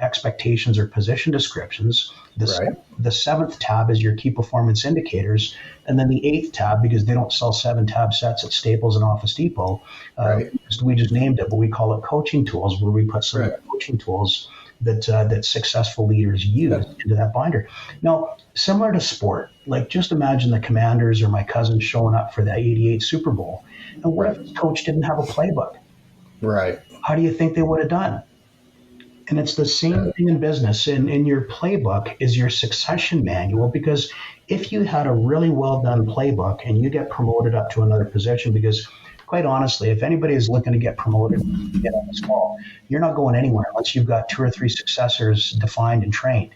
C: expectations or position descriptions. The 7th tab is your key performance indicators. And then the 8th tab, because they don't sell 7 tab sets at Staples and Office Depot, we just named it, but we call it coaching tools, where we put some coaching tools that successful leaders use into that binder. Now, similar to sport, like just imagine the Commanders or my cousin showing up for the '88 Super Bowl. And what if the coach didn't have a playbook?
B: Right.
C: How do you think they would have done? And it's the same thing in business. In your playbook is your succession manual, because if you had a really well done playbook and you get promoted up to another position, because quite honestly, if anybody is looking to get promoted get on this call, you're not going anywhere unless you've got 2 or 3 successors defined and trained,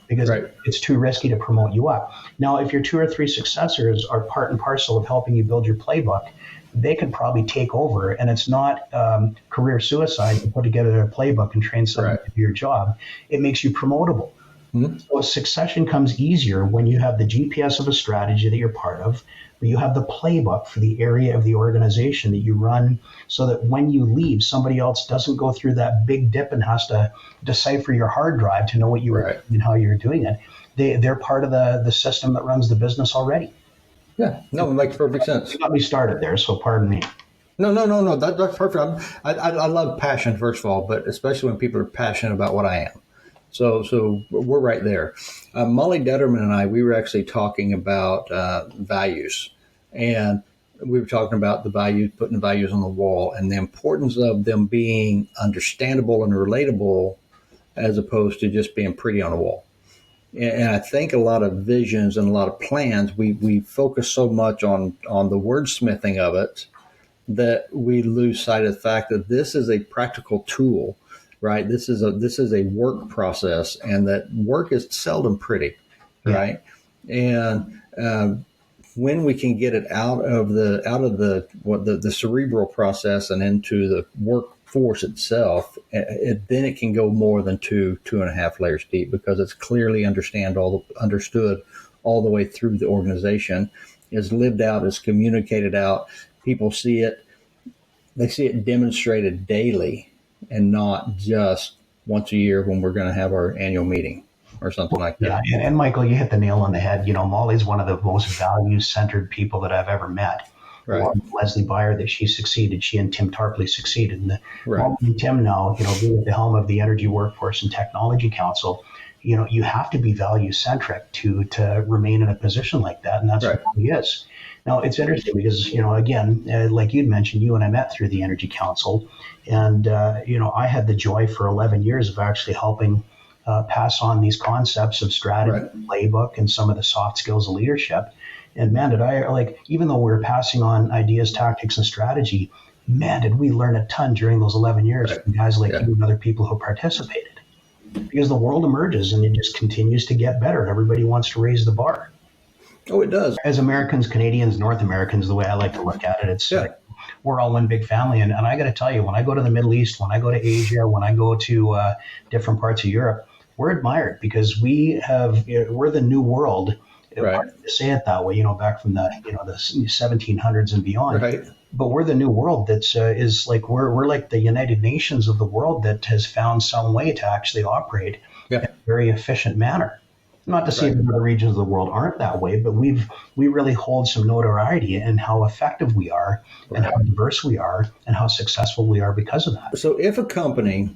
C: because it's too risky to promote you up. Now, if your 2 or 3 successors are part and parcel of helping you build your playbook, they could probably take over, and it's not career suicide to put together a playbook and train someone to do your job. It makes you promotable. So succession comes easier when you have the GPS of a strategy that you're part of, but you have the playbook for the area of the organization that you run, so that when you leave, somebody else doesn't go through that big dip and has to decipher your hard drive to know what you were doing and how you're doing it. They're part of the system that runs the business already.
B: Yeah, no, it makes perfect sense.
C: You got me started there, so pardon me.
B: No. That's perfect. I love passion, first of all, but especially when people are passionate about what I am. So we're right there. Molly Detterman and I, we were actually talking about values, and we were talking about the values, putting the values on the wall, and the importance of them being understandable and relatable, as opposed to just being pretty on a wall. And I think a lot of visions and a lot of plans, we focus so much on the wordsmithing of it that we lose sight of the fact that this is a practical tool, right? This is a work process, and that work is seldom pretty, right? And when we can get it out of the cerebral process and into the workforce itself, then it can go more than two and a half layers deep, because it's clearly understood all the way through the organization, is lived out, is communicated out. People see it; they see it demonstrated daily, and not just once a year when we're going to have our annual meeting or something like that.
C: Yeah, and Michael, you hit the nail on the head. Molly's one of the most values-centered people that I've ever met.
B: Right.
C: Leslie Beyer, that she and Tim Tarpley succeeded. And Tim now, being at the helm of the Energy Workforce and Technology Council, you have to be value-centric to remain in a position like that, and that's what he is. Now, it's interesting because, again, like you'd mentioned, you and I met through the Energy Council, and, I had the joy for 11 years of actually helping pass on these concepts of strategy, playbook, and some of the soft skills of leadership. And man, even though we were passing on ideas, tactics, and strategy, man, did we learn a ton during those 11 years from guys like you and other people who participated. Because the world emerges and it just continues to get better. Everybody wants to raise the bar.
B: Oh, it does.
C: As Americans, Canadians, North Americans, the way I like to look at it, it's we're all one big family. And I got to tell you, when I go to the Middle East, when I go to Asia, when I go to different parts of Europe, we're admired because we're the new world. To say it that way, back from the 1700s and beyond. Right. But we're the new world that is like we're like the United Nations of the world that has found some way to actually operate in a very efficient manner. Not to say that other regions of the world aren't that way, but we really hold some notoriety in how effective we are and how diverse we are and how successful we are because of that.
B: So if a company,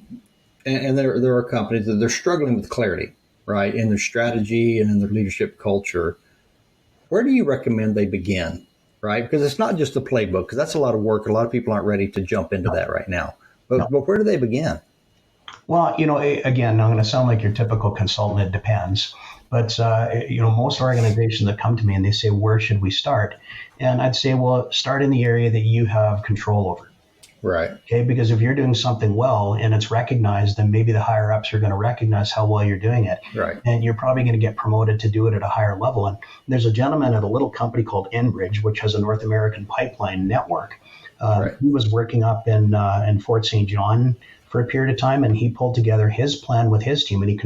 B: and there are companies that they're struggling with clarity, right, in their strategy and in their leadership culture, where do you recommend they begin, right? Because it's not just a playbook, because that's a lot of work. A lot of people aren't ready to jump into that right now. But where do they begin?
C: Well, again, I'm going to sound like your typical consultant. It depends. But, most organizations that come to me and they say, where should we start? And I'd say, well, start in the area that you have control over.
B: Right.
C: Okay. Because if you're doing something well and it's recognized, then maybe the higher ups are going to recognize how well you're doing it.
B: Right.
C: And you're probably going to get promoted to do it at a higher level. And there's a gentleman at a little company called Envision, which has a North American pipeline network. He was working up in Fort St. John for a period of time, and he pulled together his plan with his team, and he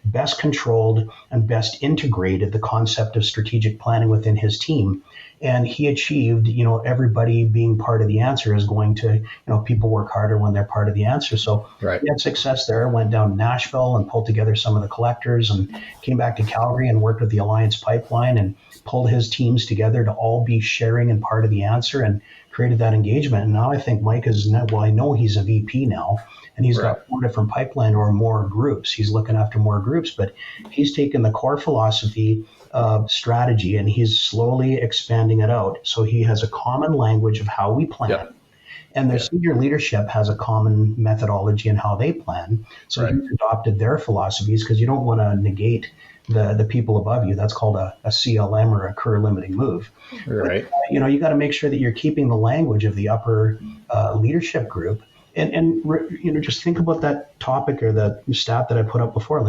C: best controlled and best integrated the concept of strategic planning within his team. And he achieved, everybody being part of the answer is going to, people work harder when they're part of the answer. So he had success there, went down to Nashville and pulled together some of the collectors and came back to Calgary and worked with the Alliance Pipeline and pulled his teams together to all be sharing and part of the answer and created that engagement. And now I think Mike I know he's a VP now, and he's got 4 different pipeline or more groups. He's looking after more groups, but he's taken the core philosophy strategy and he's slowly expanding it out. So he has a common language of how we plan. And their senior leadership has a common methodology in how they plan. So he's adopted their philosophies because you don't want to negate the people above you. That's called a CLM or a career limiting move.
B: Right.
C: But, you got to make sure that you're keeping the language of the upper leadership group. And just think about that topic or the stat that I put up before.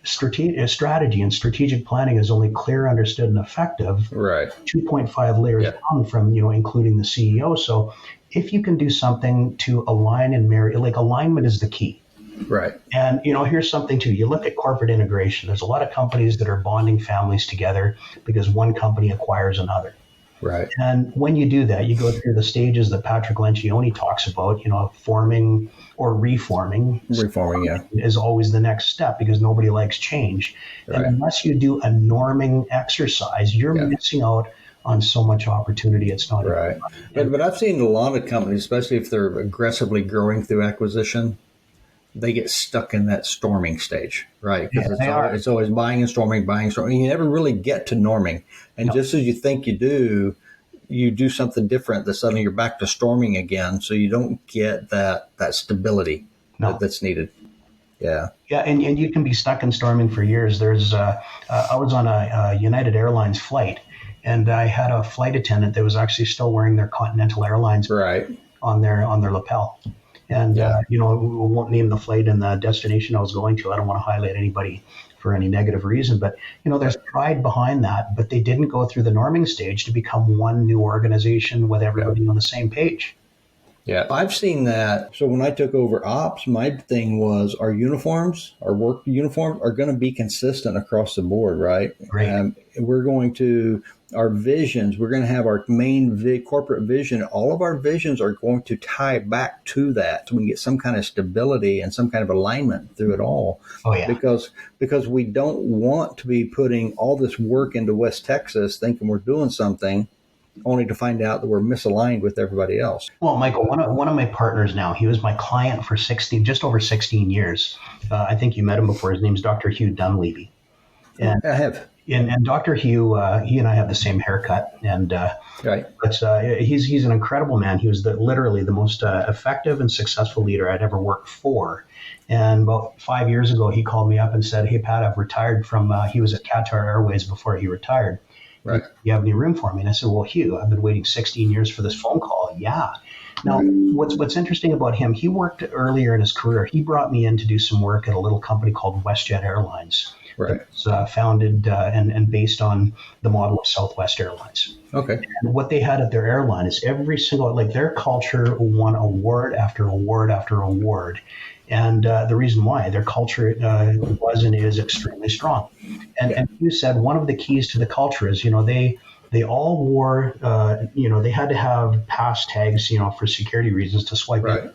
C: Strategy and strategic planning is only clear, understood, and effective. 2.5 layers down from including the CEO. So if you can do something to align and marry, alignment is the key.
B: Right.
C: And, here's something too. You look at corporate integration. There's a lot of companies that are bonding families together because one company acquires another.
B: Right.
C: And when you do that, you go through the stages that Patrick Lencioni talks about, forming or reforming.
B: Reforming, yeah.
C: Is always the next step because nobody likes change.
B: Right.
C: And unless you do a norming exercise, you're missing out on so much opportunity. It's not
B: right. But I've seen a lot of companies, especially if they're aggressively growing through acquisition, they get stuck in that storming stage, right? Because it's always buying and storming. You never really get to norming. And just as you think you do something different, that suddenly you're back to storming again. So you don't get that stability that's needed. Yeah.
C: Yeah, and you can be stuck in storming for years. There's I was on a United Airlines flight, and I had a flight attendant that was actually still wearing their Continental Airlines on their lapel. And, we won't name the flight and the destination I was going to. I don't want to highlight anybody for any negative reason. But, there's pride behind that. But they didn't go through the norming stage to become one new organization with everybody on the same page.
B: Yeah, I've seen that. So when I took over ops, my thing was our work uniforms are going to be consistent across the board, right?
C: Right.
B: We're going to, our visions, we're going to have our main corporate vision. All of our visions are going to tie back to that. So we can get some kind of stability and some kind of alignment through it all.
C: Oh, yeah.
B: Because we don't want to be putting all this work into West Texas thinking we're doing something, only to find out that we're misaligned with everybody else.
C: Well, Michael, one of my partners now, he was my client for just over 16 years. I think you met him before. His name's Dr. Hugh Dunleavy. And,
B: I have.
C: And Dr. Hugh, he and I have the same haircut. And
B: right.
C: But he's an incredible man. He was literally the most effective and successful leader I'd ever worked for. And about 5 years ago, he called me up and said, "Hey, Pat, I've retired from." He was at Qatar Airways before he retired.
B: Right.
C: You have any room for me? And I said, "Well, Hugh, I've been waiting 16 years for this phone call." Yeah. Now, what's interesting about him, he worked earlier in his career. He brought me in to do some work at a little company called WestJet Airlines.
B: Right.
C: It's founded and based on the model of Southwest Airlines.
B: Okay.
C: And what they had at their airline is every single, their culture won award after award after award. And the reason why, their culture was and is extremely strong. And you said one of the keys to the culture is, they all wore, they had to have pass tags, for security reasons to swipe in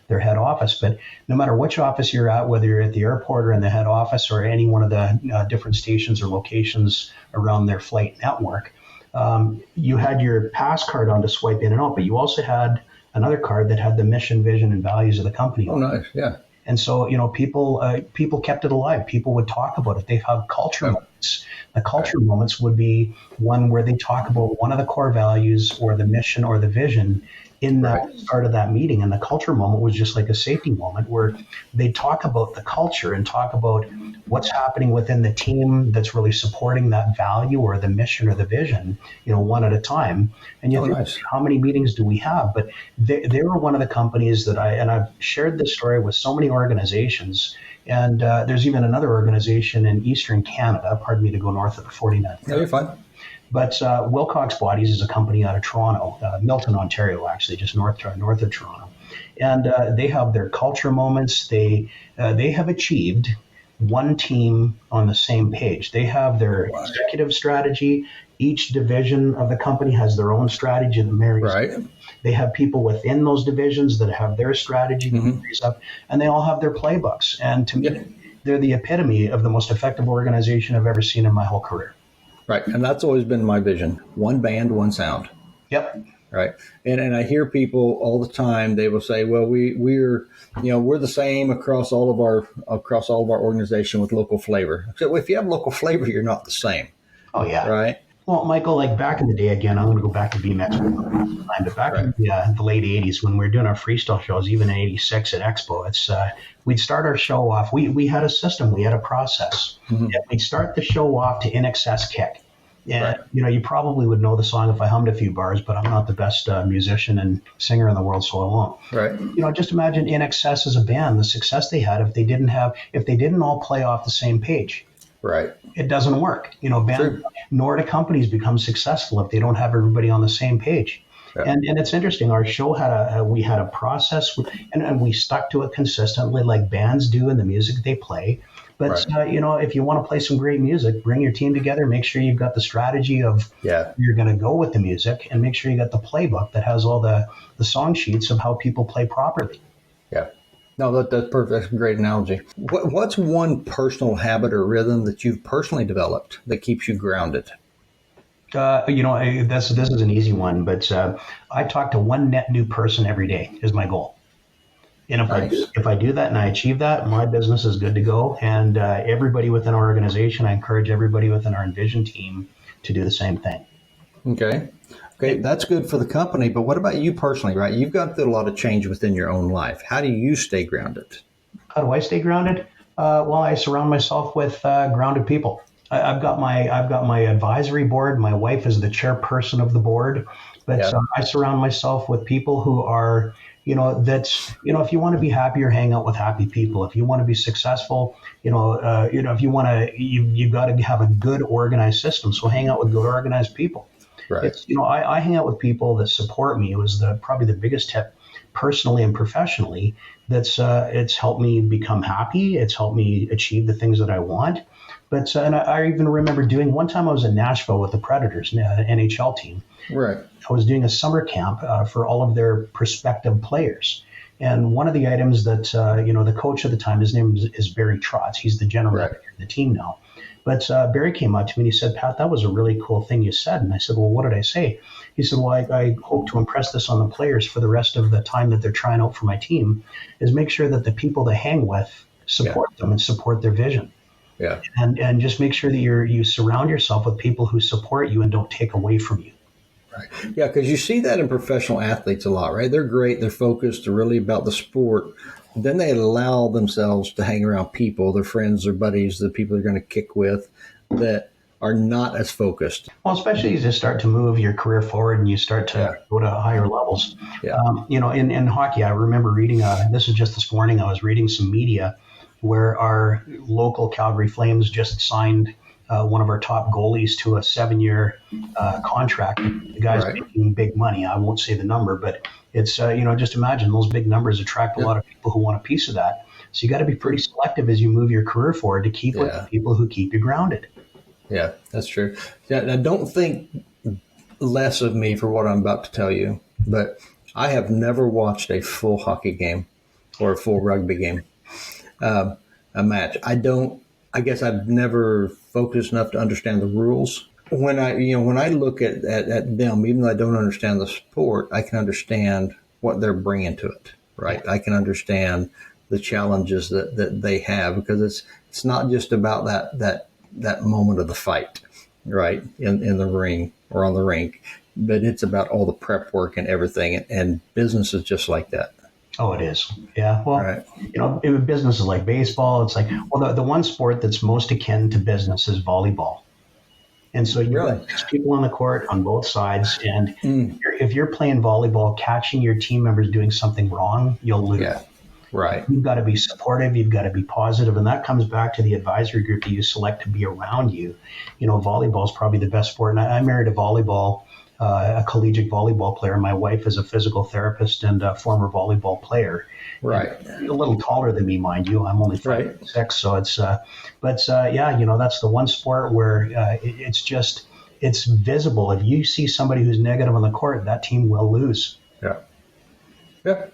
C: their head office. But no matter which office you're at, whether you're at the airport or in the head office or any one of the different stations or locations around their flight network, you had your pass card on to swipe in and out, but you also had another card that had the mission, vision, and values of the company.
B: Oh, nice. Yeah.
C: And so, people kept it alive. People would talk about it. They have culture moments. The culture moments would be one where they talk about one of the core values or the mission or the vision in that start of that meeting. And the culture moment was just like a safety moment where they talk about the culture and talk about what's happening within the team that's really supporting that value or the mission or the vision, one at a time. And you think, how many meetings do we have? But they were one of the companies that I've shared this story with so many organizations. And there's even another organization in Eastern Canada, pardon me to go north of the 49.
B: No, you're fine.
C: But Wilcox Bodies is a company out of Toronto, Milton, Ontario, actually, just north of Toronto. And they have their culture moments. They have achieved one team on the same page. They have their executive strategy. Each division of the company has their own strategy that marries them. They have people within those divisions that have their strategy that marries up, and they all have their playbooks. And to me, they're the epitome of the most effective organization I've ever seen in my whole career.
B: Right. And that's always been my vision. One band, one sound.
C: Yep.
B: Right. And I hear people all the time, they will say, well, we're the same across all of our organization with local flavor. So if you have local flavor, you're not the same.
C: Oh, yeah.
B: Right.
C: Well, Michael, back in the day, again, I'm going to go back to BMX, but back in the late 80s when we were doing our freestyle shows, even in 86 at Expo, we'd start our show off. We had a system. We had a process. And we'd start the show off to In Excess Kick. And, you probably would know the song if I hummed a few bars, but I'm not the best musician and singer in the world, so I won't.
B: Right.
C: Just imagine In Excess as a band, the success they had if they didn't all play off the same page.
B: Right.
C: It doesn't work. Nor do companies become successful if they don't have everybody on the same page. And it's interesting. Our show had we had a process, and we stuck to it consistently, like bands do in the music they play. But if you want to play some great music, bring your team together. Make sure you've got the strategy of you're going to go with the music, and make sure you got the playbook that has all the song sheets of how people play properly.
B: Yeah. No, that's perfect. That's a great analogy. What's one personal habit or rhythm that you've personally developed that keeps you grounded?
C: This is an easy one, but I talk to one net new person every day is my goal. And if I do that and I achieve that, my business is good to go. And everybody within our organization, I encourage everybody within our Envision team to do the same thing.
B: Okay, that's good for the company. But what about you personally, right? You've gone through a lot of change within your own life. How do you stay grounded?
C: How do I stay grounded? Well, I surround myself with grounded people. I've got my advisory board. My wife is the chairperson of the board, but I surround myself with people who are, if you want to be happier, hang out with happy people. If you want to be successful, if you want to, you've got to have a good organized system. So hang out with good organized people.
B: Right.
C: I hang out with people that support me. It was probably the biggest tip personally and professionally. It's helped me become happy. It's helped me achieve the things that I want. But and I even remember doing one time I was in Nashville with the Predators, NHL team.
B: Right.
C: I was doing a summer camp for all of their prospective players. And one of the items that, the coach at the time, his name is Barry Trotz. He's the general manager of the team now. But Barry came up to me and he said, Pat, that was a really cool thing you said. And I said, well, what did I say? He said, well, I hope to impress this on the players for the rest of the time that they're trying out for my team, is make sure that the people they hang with support them and support their vision.
B: Yeah.
C: And just make sure that you surround yourself with people who support you and don't take away from you.
B: Right. Yeah, because you see that in professional athletes a lot, right? They're great. They're focused. They're really about the sport. Then they allow themselves to hang around people, their friends, their buddies, the people they're going to kick with that are not as focused.
C: Well, especially as you start to move your career forward and you start to go to higher levels.
B: Yeah.
C: In hockey, I remember reading, this is just this morning, I was reading some media where our local Calgary Flames just signed one of our top goalies to a 7-year contract. The guy's making big money. I won't say the number, but it's, just imagine those big numbers attract a lot of people who want a piece of that. So you got to be pretty selective as you move your career forward to keep with the people who keep you grounded.
B: Yeah, that's true. Yeah, now don't think less of me for what I'm about to tell you, but I have never watched a full hockey game or a full rugby game, a match. I guess I've never focused enough to understand the rules. When I look at them, even though I don't understand the sport, I can understand what they're bringing to it, right? I can understand the challenges that they have, because it's not just about that moment of the fight, right, in the ring or on the rink, but it's about all the prep work and everything, and business is just like that.
C: Oh, it is. Yeah. Well, business is like baseball. It's like, well, the one sport that's most akin to business is volleyball. And so you've got 6 people on the court on both sides. And if you're playing volleyball, catching your team members doing something wrong, you'll lose.
B: Yeah. Right.
C: You've got to be supportive. You've got to be positive. And that comes back to the advisory group that you select to be around you. Volleyball is probably the best sport. And I married a collegiate volleyball player. My wife is a physical therapist and a former volleyball player.
B: Right.
C: A little taller than me, mind you. I'm only 5'6", so it's. That's the one sport where it's visible. If you see somebody who's negative on the court, that team will lose.
B: Yeah. Yeah.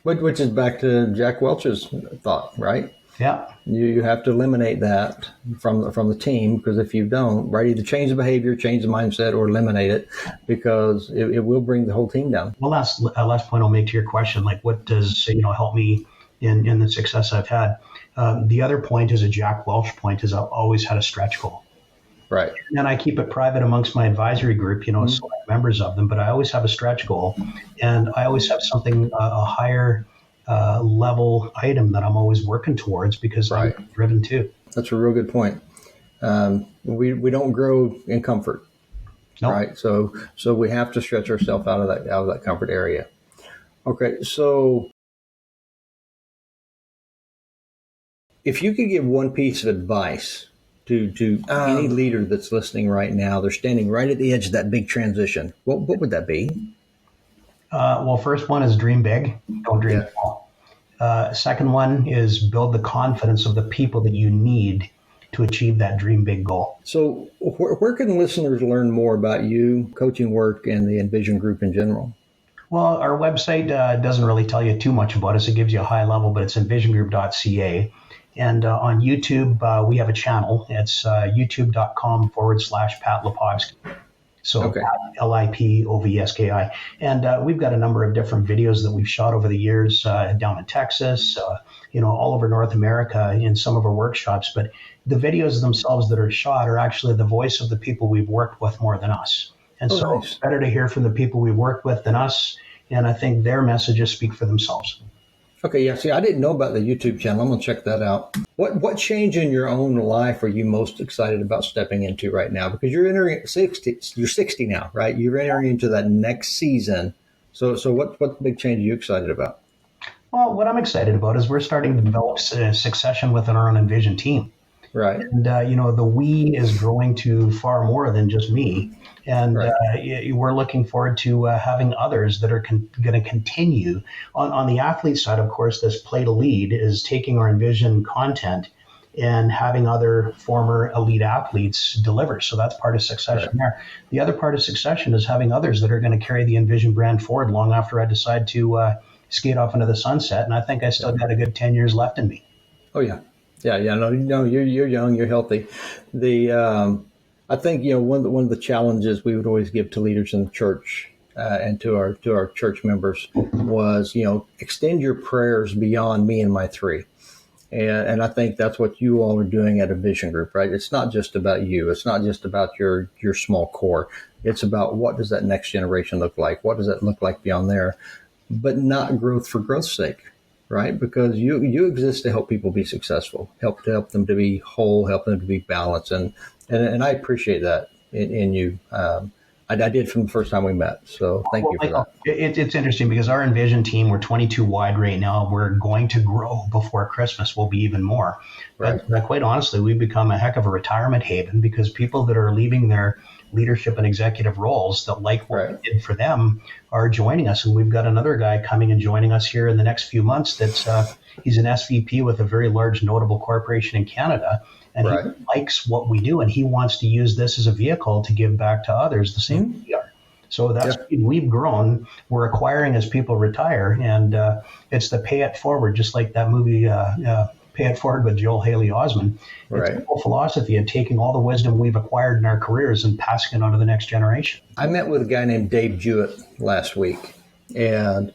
B: Which is back to Jack Welch's thought, right?
C: Yeah.
B: You have to eliminate that from the team, because if you don't, right, either change the behavior, change the mindset, or eliminate it, because it will bring the whole team down.
C: Well, last point I'll make to your question, like what does help me in the success I've had. The other point is a Jack Welch point, is I've always had a stretch goal.
B: Right.
C: And I keep it private amongst my advisory group, select members of them, but I always have a stretch goal, and I always have something, a higher level item that I'm always working towards, because I'm driven too.
B: That's a real good point. We don't grow in comfort, right? So we have to stretch ourselves out of that comfort area. Okay, so if you could give one piece of advice to any leader that's listening right now, they're standing right at the edge of that big transition, what would that be?
C: Well, first one is dream big, don't dream small. Second one is build the confidence of the people that you need to achieve that dream big goal.
B: So where can listeners learn more about you, coaching work, and the Envision Group in general?
C: Well, our website doesn't really tell you too much about us. It gives you a high level, but it's envisiongroup.ca. And on YouTube, we have a channel. It's youtube.com/Pat Lipovski. So
B: Okay.
C: Lipovski. And we've got a number of different videos that we've shot over the years down in Texas, all over North America in some of our workshops. But the videos themselves that are shot are actually the voice of the people we've worked with more than us. And so
B: nice.
C: It's better to hear from the people we've worked with than us. And I think their messages speak for themselves.
B: Okay, yeah. See, I didn't know about the YouTube channel. I'm gonna check that out. What change in your own life are you most excited about stepping into right now? Because you're entering 60. You're 60 now, right? You're entering into that next season. So what big change are you excited about?
C: Well, what I'm excited about is we're starting to develop succession within our own Envision team.
B: Right.
C: And, the we is growing to far more than just me. And
B: Right.
C: We're looking forward to having others that are going to continue. On the athlete side, of course, this play to lead is taking our Envision content and having other former elite athletes deliver. So that's part of succession there. The other part of succession is having others that are going to carry the Envision brand forward long after I decide to skate off into the sunset. And I think I still got a good 10 years left in me.
B: Oh, yeah. Yeah. No, you're young, you're healthy. I think, one of the challenges we would always give to leaders in the church and to our church members was, extend your prayers beyond me and my three. And I think that's what you all are doing at Envision Group, right? It's not just about you. It's not just about your small core. It's about what does that next generation look like? What does that look like beyond there? But not growth for growth's sake, right? Because you exist to help people be successful, help them to be whole, help them to be balanced. And I appreciate that in you. I did from the first time we met. So thank you for that.
C: It's interesting because our Envision team, we're 22 wide right now. We're going to grow before Christmas. We'll be even more.
B: Right.
C: But quite honestly, we've become a heck of a retirement haven because people that are leaving their leadership and executive roles that like what we did for them are joining us. And we've got another guy coming and joining us here in the next few months. He's an SVP with a very large notable corporation in Canada. And he likes what we do, and he wants to use this as a vehicle to give back to others the same way we are. So that's we've grown. We're acquiring as people retire, and it's the pay it forward, just like that movie Pay It Forward with Joel Haley Osment. It's the whole philosophy of taking all the wisdom we've acquired in our careers and passing it on to the next generation.
B: I met with a guy named Dave Jewett last week, and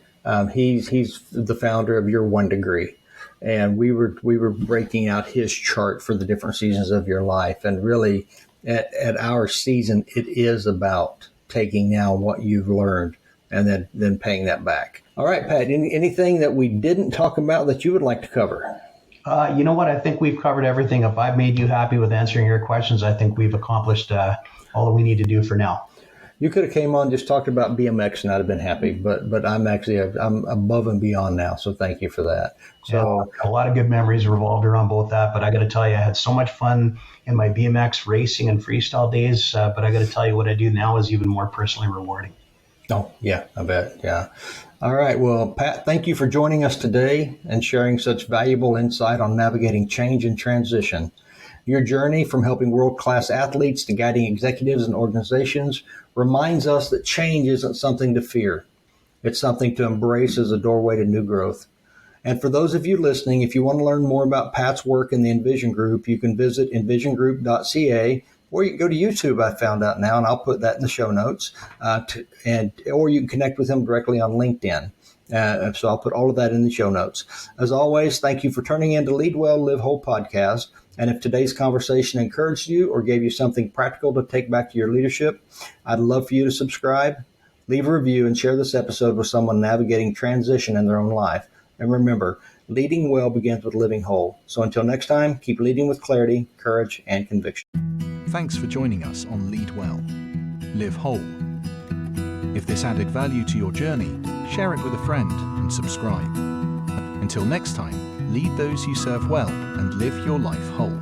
B: he's the founder of Your One Degree. And we were breaking out his chart for the different seasons of your life. And really, at our season, it is about taking now what you've learned and then paying that back. All right, Pat, anything that we didn't talk about that you would like to cover?
C: You know what? I think we've covered everything. If I've made you happy with answering your questions, I think we've accomplished all that we need to do for now.
B: You could have came on, just talked about BMX, and I'd have been happy. But I'm above and beyond now. So thank you for that. So
C: a lot of good memories revolved around both that. But I got to tell you, I had so much fun in my BMX racing and freestyle days. But I got to tell you, what I do now is even more personally rewarding.
B: Oh, yeah, I bet. Yeah. All right. Well, Pat, thank you for joining us today and sharing such valuable insight on navigating change and transition. Your journey from helping world-class athletes to guiding executives and organizations reminds us that change isn't something to fear. It's something to embrace as a doorway to new growth. And for those of you listening, if you want to learn more about Pat's work in the Envision Group, you can visit envisiongroup.ca, or you can go to YouTube, I found out now, and I'll put that in the show notes, or you can connect with him directly on LinkedIn. So I'll put all of that in the show notes. As always, thank you for turning in to Lead Well, Live Whole podcast. And if today's conversation encouraged you or gave you something practical to take back to your leadership, I'd love for you to subscribe, leave a review, and share this episode with someone navigating transition in their own life. And remember, leading well begins with living whole. So until next time, keep leading with clarity, courage, and conviction.
A: Thanks for joining us on Lead Well, Live Whole. If this added value to your journey, share it with a friend and subscribe. Until next time, lead those you serve well and live your life whole.